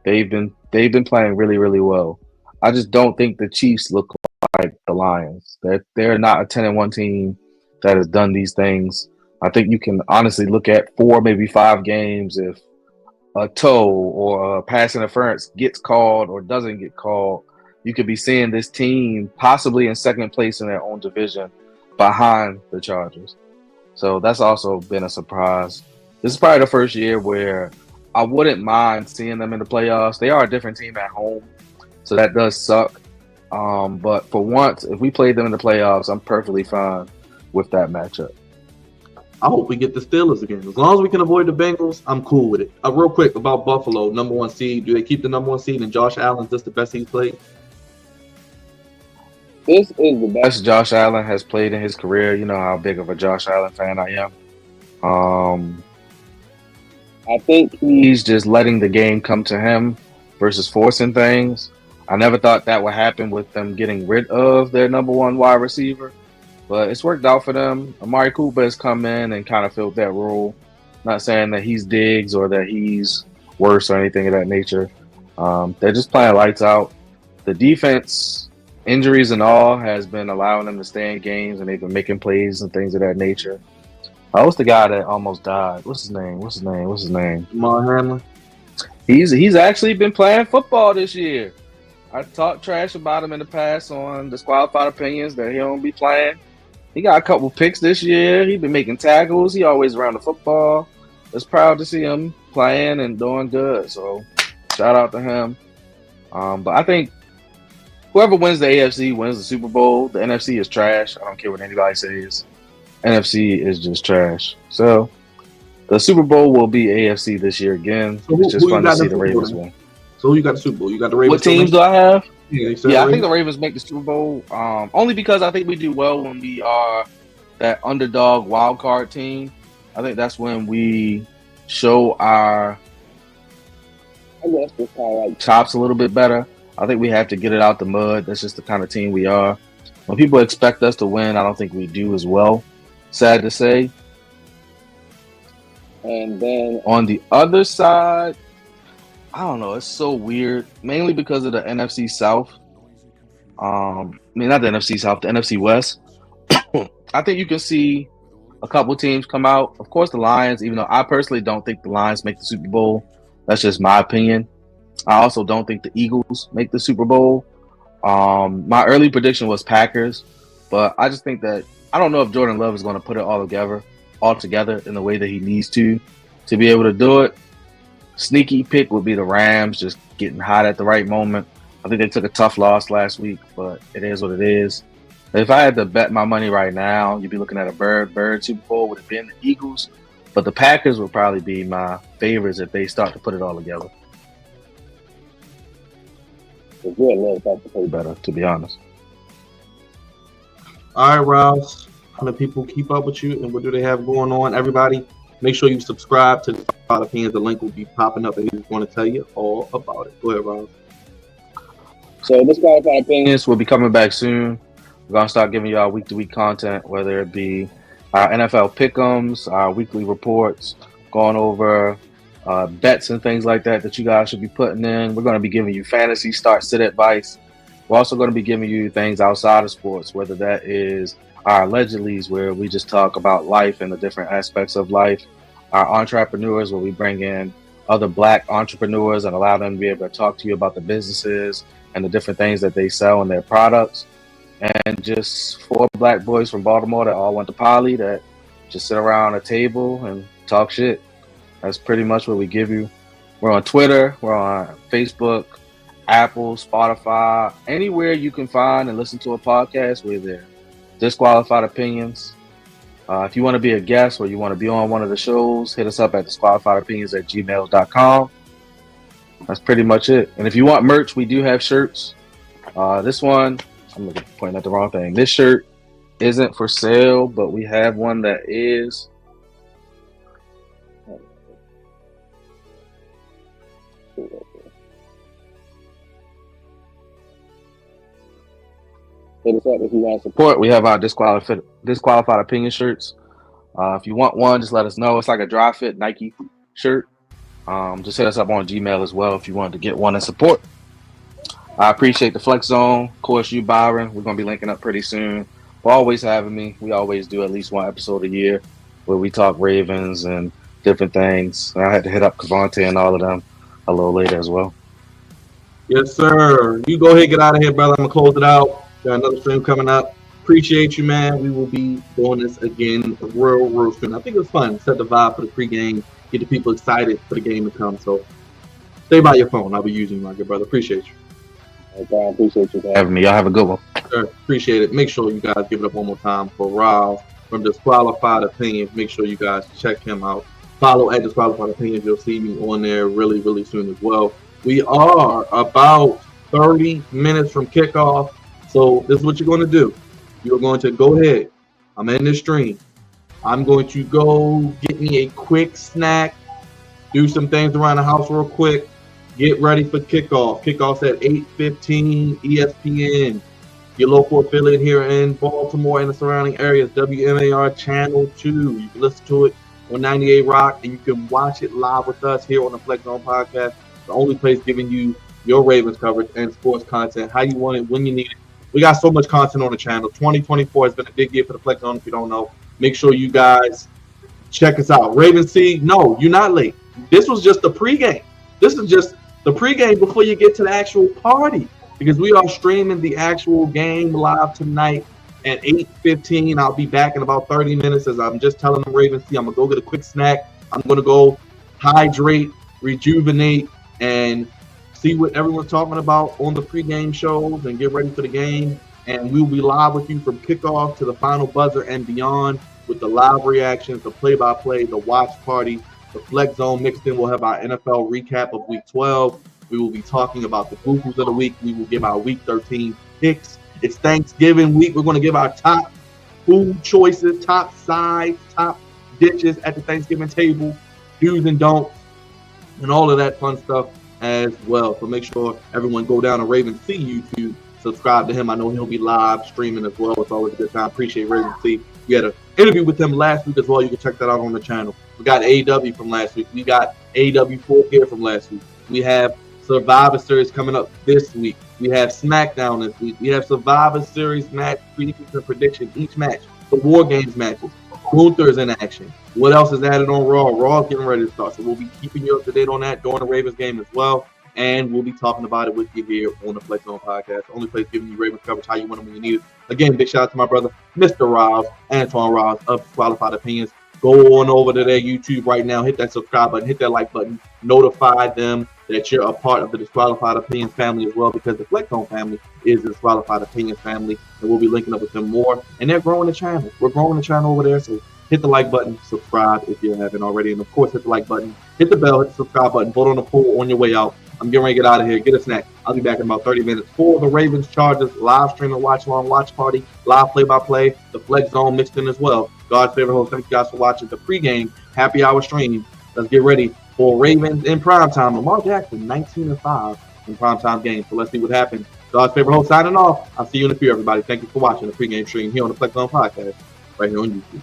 They've been playing really, really well. I just don't think the Chiefs look like the Lions. They're not a 10-1 team that has done these things. I think you can honestly look at 4, maybe 5 games if a toe or a pass interference gets called or doesn't get called. You could be seeing this team possibly in second place in their own division behind the Chargers. So that's also been a surprise. This is probably the first year where I wouldn't mind seeing them in the playoffs. They are a different team at home, so that does suck. But for once, if we played them in the playoffs, I'm perfectly fine with that matchup. I hope we get the Steelers again. As long as we can avoid the Bengals, I'm cool with it. Real quick about Buffalo, number 1 seed. Do they keep the number 1 seed? And Josh Allen's just the best he's played? This is the best Josh Allen has played in his career. You know how big of a Josh Allen fan I am. I think he's just letting the game come to him versus forcing things. I never thought that would happen with them getting rid of their number 1 wide receiver. but it's worked out for them. Amari Cooper has come in and kind of filled that role. Not saying that he's Diggs or that he's worse or anything of that nature. They're just playing lights out. The defense, injuries and all, has been allowing them to stay in games, and they've been making plays and things of that nature. What's the guy that almost died? What's his name? Jamal Hamlin. He's actually been playing football this year. I talked trash about him in the past on Disqualified Opinions that he don't be playing. He got a couple picks this year. He's been making tackles. He always around the football. Just proud to see him playing and doing good. So shout out to him. But I think whoever wins the AFC wins the Super Bowl. The NFC is trash. I don't care what anybody says. NFC is just trash. So the Super Bowl will be AFC this year again. So it's just fun to see the Ravens win. So who you got the Super Bowl? You got the Ravens. What teams do I have? Yeah, I think the Ravens make the Super Bowl. Only because I think we do well when we are that underdog wild card team. I think that's when we show our chops a little bit better. I think we have to get it out the mud. That's just the kind of team we are. When people expect us to win, I don't think we do as well. Sad to say. And then on the other side, I don't know. It's so weird, mainly because of the NFC South. Not the NFC South, the NFC West. I think you can see a couple teams come out. Of course, the Lions, even though I personally don't think the Lions make the Super Bowl. That's just my opinion. I also don't think the Eagles make the Super Bowl. My early prediction was Packers, but I just think that I don't know if Jordan Love is going to put it all together in the way that he needs to be able to do it. Sneaky pick would be the Rams, just getting hot at the right moment. I think they took a tough loss last week, but it is what it is. If I had to bet my money right now, you'd be looking at a Bird Super Bowl. Would have been the Eagles, but the Packers would probably be my favorites if they start to put it all together. Better, to be honest. All right, Rouse. How many people keep up with you, and what do they have going on? Everybody, make sure you subscribe to the Disqualified Opinions. The link will be popping up, and he's going to tell you all about it. Go ahead, Rouse. So Disqualified Opinions will be coming back soon. We're going to start giving you our week-to-week content, whether it be our NFL pick'ems, our weekly reports, going over bets and things like that you guys should be putting in. We're going to be giving you fantasy start-sit advice. We're also going to be giving you things outside of sports, whether that is our allegedlys, where we just talk about life and the different aspects of life. Our entrepreneurs, where we bring in other Black entrepreneurs and allow them to be able to talk to you about the businesses and the different things that they sell and their products. And just 4 Black boys from Baltimore that all went to Poly that just sit around a table and talk shit. That's pretty much what we give you. We're on Twitter. We're on Facebook, Apple, Spotify, anywhere you can find and listen to a podcast, we're there. Disqualified Opinions. If you want to be a guest or you want to be on one of the shows, hit us up at disqualifiedopinions@gmail.com. That's pretty much it. And if you want merch, we do have shirts. This one, I'm pointing at the wrong thing. This shirt isn't for sale, but we have one that is. Hit us up if you want support. We have our disqualified opinion shirts. If you want one, just let us know. It's like a dry fit Nike shirt. Just hit us up on Gmail as well if you want to get one and support. I appreciate the Flex Zone. Of course, you, Byron. We're going to be linking up pretty soon. For always having me. We always do at least one episode a year where we talk Ravens and different things. I had to hit up Cavante and all of them a little later as well. Yes, sir. You go ahead, get out of here, brother. I'm going to close it out. Got another stream coming up. Appreciate you, man. We will be doing this again real soon. I think it was fun. Set the vibe for the pregame. Get the people excited for the game to come. So stay by your phone. I'll be using you, my good brother. Appreciate you. Okay, I appreciate you for having me. Y'all have a good one. Sure, appreciate it. Make sure you guys give it up one more time for Rob from Disqualified Opinions. Make sure you guys check him out. Follow at Disqualified Opinions. You'll see me on there really soon as well. We are about 30 minutes from kickoff. So this is what you're going to do. You're going to go ahead. I'm in this stream. I'm going to go get me a quick snack, do some things around the house real quick, get ready for kickoff. Kickoff's at 8:15 ESPN. Your local affiliate here in Baltimore and the surrounding areas, WMAR Channel 2. You can listen to it on 98 Rock, and you can watch it live with us here on the Flex Zone Podcast, the only place giving you your Ravens coverage and sports content, how you want it, when you need it. We got so much content on the channel. 2024 has been a big year for the Flex Zone. If you don't know, make sure you guys check us out. Ravens C, no, you're not late. This was just the pregame. This is just the pregame before you get to the actual party, because we are streaming the actual game live tonight at 8:15. I'll be back in about 30 minutes, as I'm just telling them, Ravens C, I'm going to go get a quick snack. I'm going to go hydrate, rejuvenate, and see what everyone's talking about on the pregame shows and get ready for the game. And we'll be live with you from kickoff to the final buzzer and beyond, with the live reactions, the play-by-play, the watch party, the Flex Zone mixed in. We'll have our NFL recap of Week 12. We will be talking about the Goofus of the week. We will give our Week 13 picks. It's Thanksgiving week. We're going to give our top food choices, top sides, top dishes at the Thanksgiving table, do's and don'ts, and all of that fun stuff as well. So make sure everyone go down to Raven C YouTube, subscribe to him. I know he'll be live streaming as well. It's always a good time. Appreciate Raven C. We had an interview with him last week as well. You can check that out on the channel. We got AW from last week. We got AW4 here from last week. We have Survivor Series coming up this week. We have SmackDown this week. We have Survivor Series match previews and predictions, each match. The War Games matches. Gunther's in action. What else is added on Raw? Raw's getting ready to start. So we'll be keeping you up to date on that during the Ravens game as well. And we'll be talking about it with you here on the Flex Zone Podcast. The only place giving you Ravens coverage how you want them when you need it. Again, big shout out to my brother, Mr. Ross, Antoine Ross of Qualified Opinions. Go on over to their YouTube right now. Hit that subscribe button. Hit that like button. Notify them that you're a part of the Disqualified Opinions family as well, because the Flex Zone family is the Disqualified Opinions family, and we'll be linking up with them more. And they're growing the channel. We're growing the channel over there, so hit the like button, subscribe if you haven't already, and of course, hit the like button, hit the bell, hit the subscribe button, vote on the poll on your way out. I'm getting ready to get out of here. Get a snack. I'll be back in about 30 minutes for the Ravens Chargers live stream and watch along, watch party, live play-by-play, the Flex Zone mixed in as well. God's favorite host. Thank you guys for watching the pregame happy hour stream. Let's get ready for Ravens in primetime. Lamar Jackson, 19-5 in primetime game. So let's see what happens. God's favorite host signing off. I'll see you in a few, everybody. Thank you for watching the pregame stream here on the Flex Zone Podcast, right here on YouTube.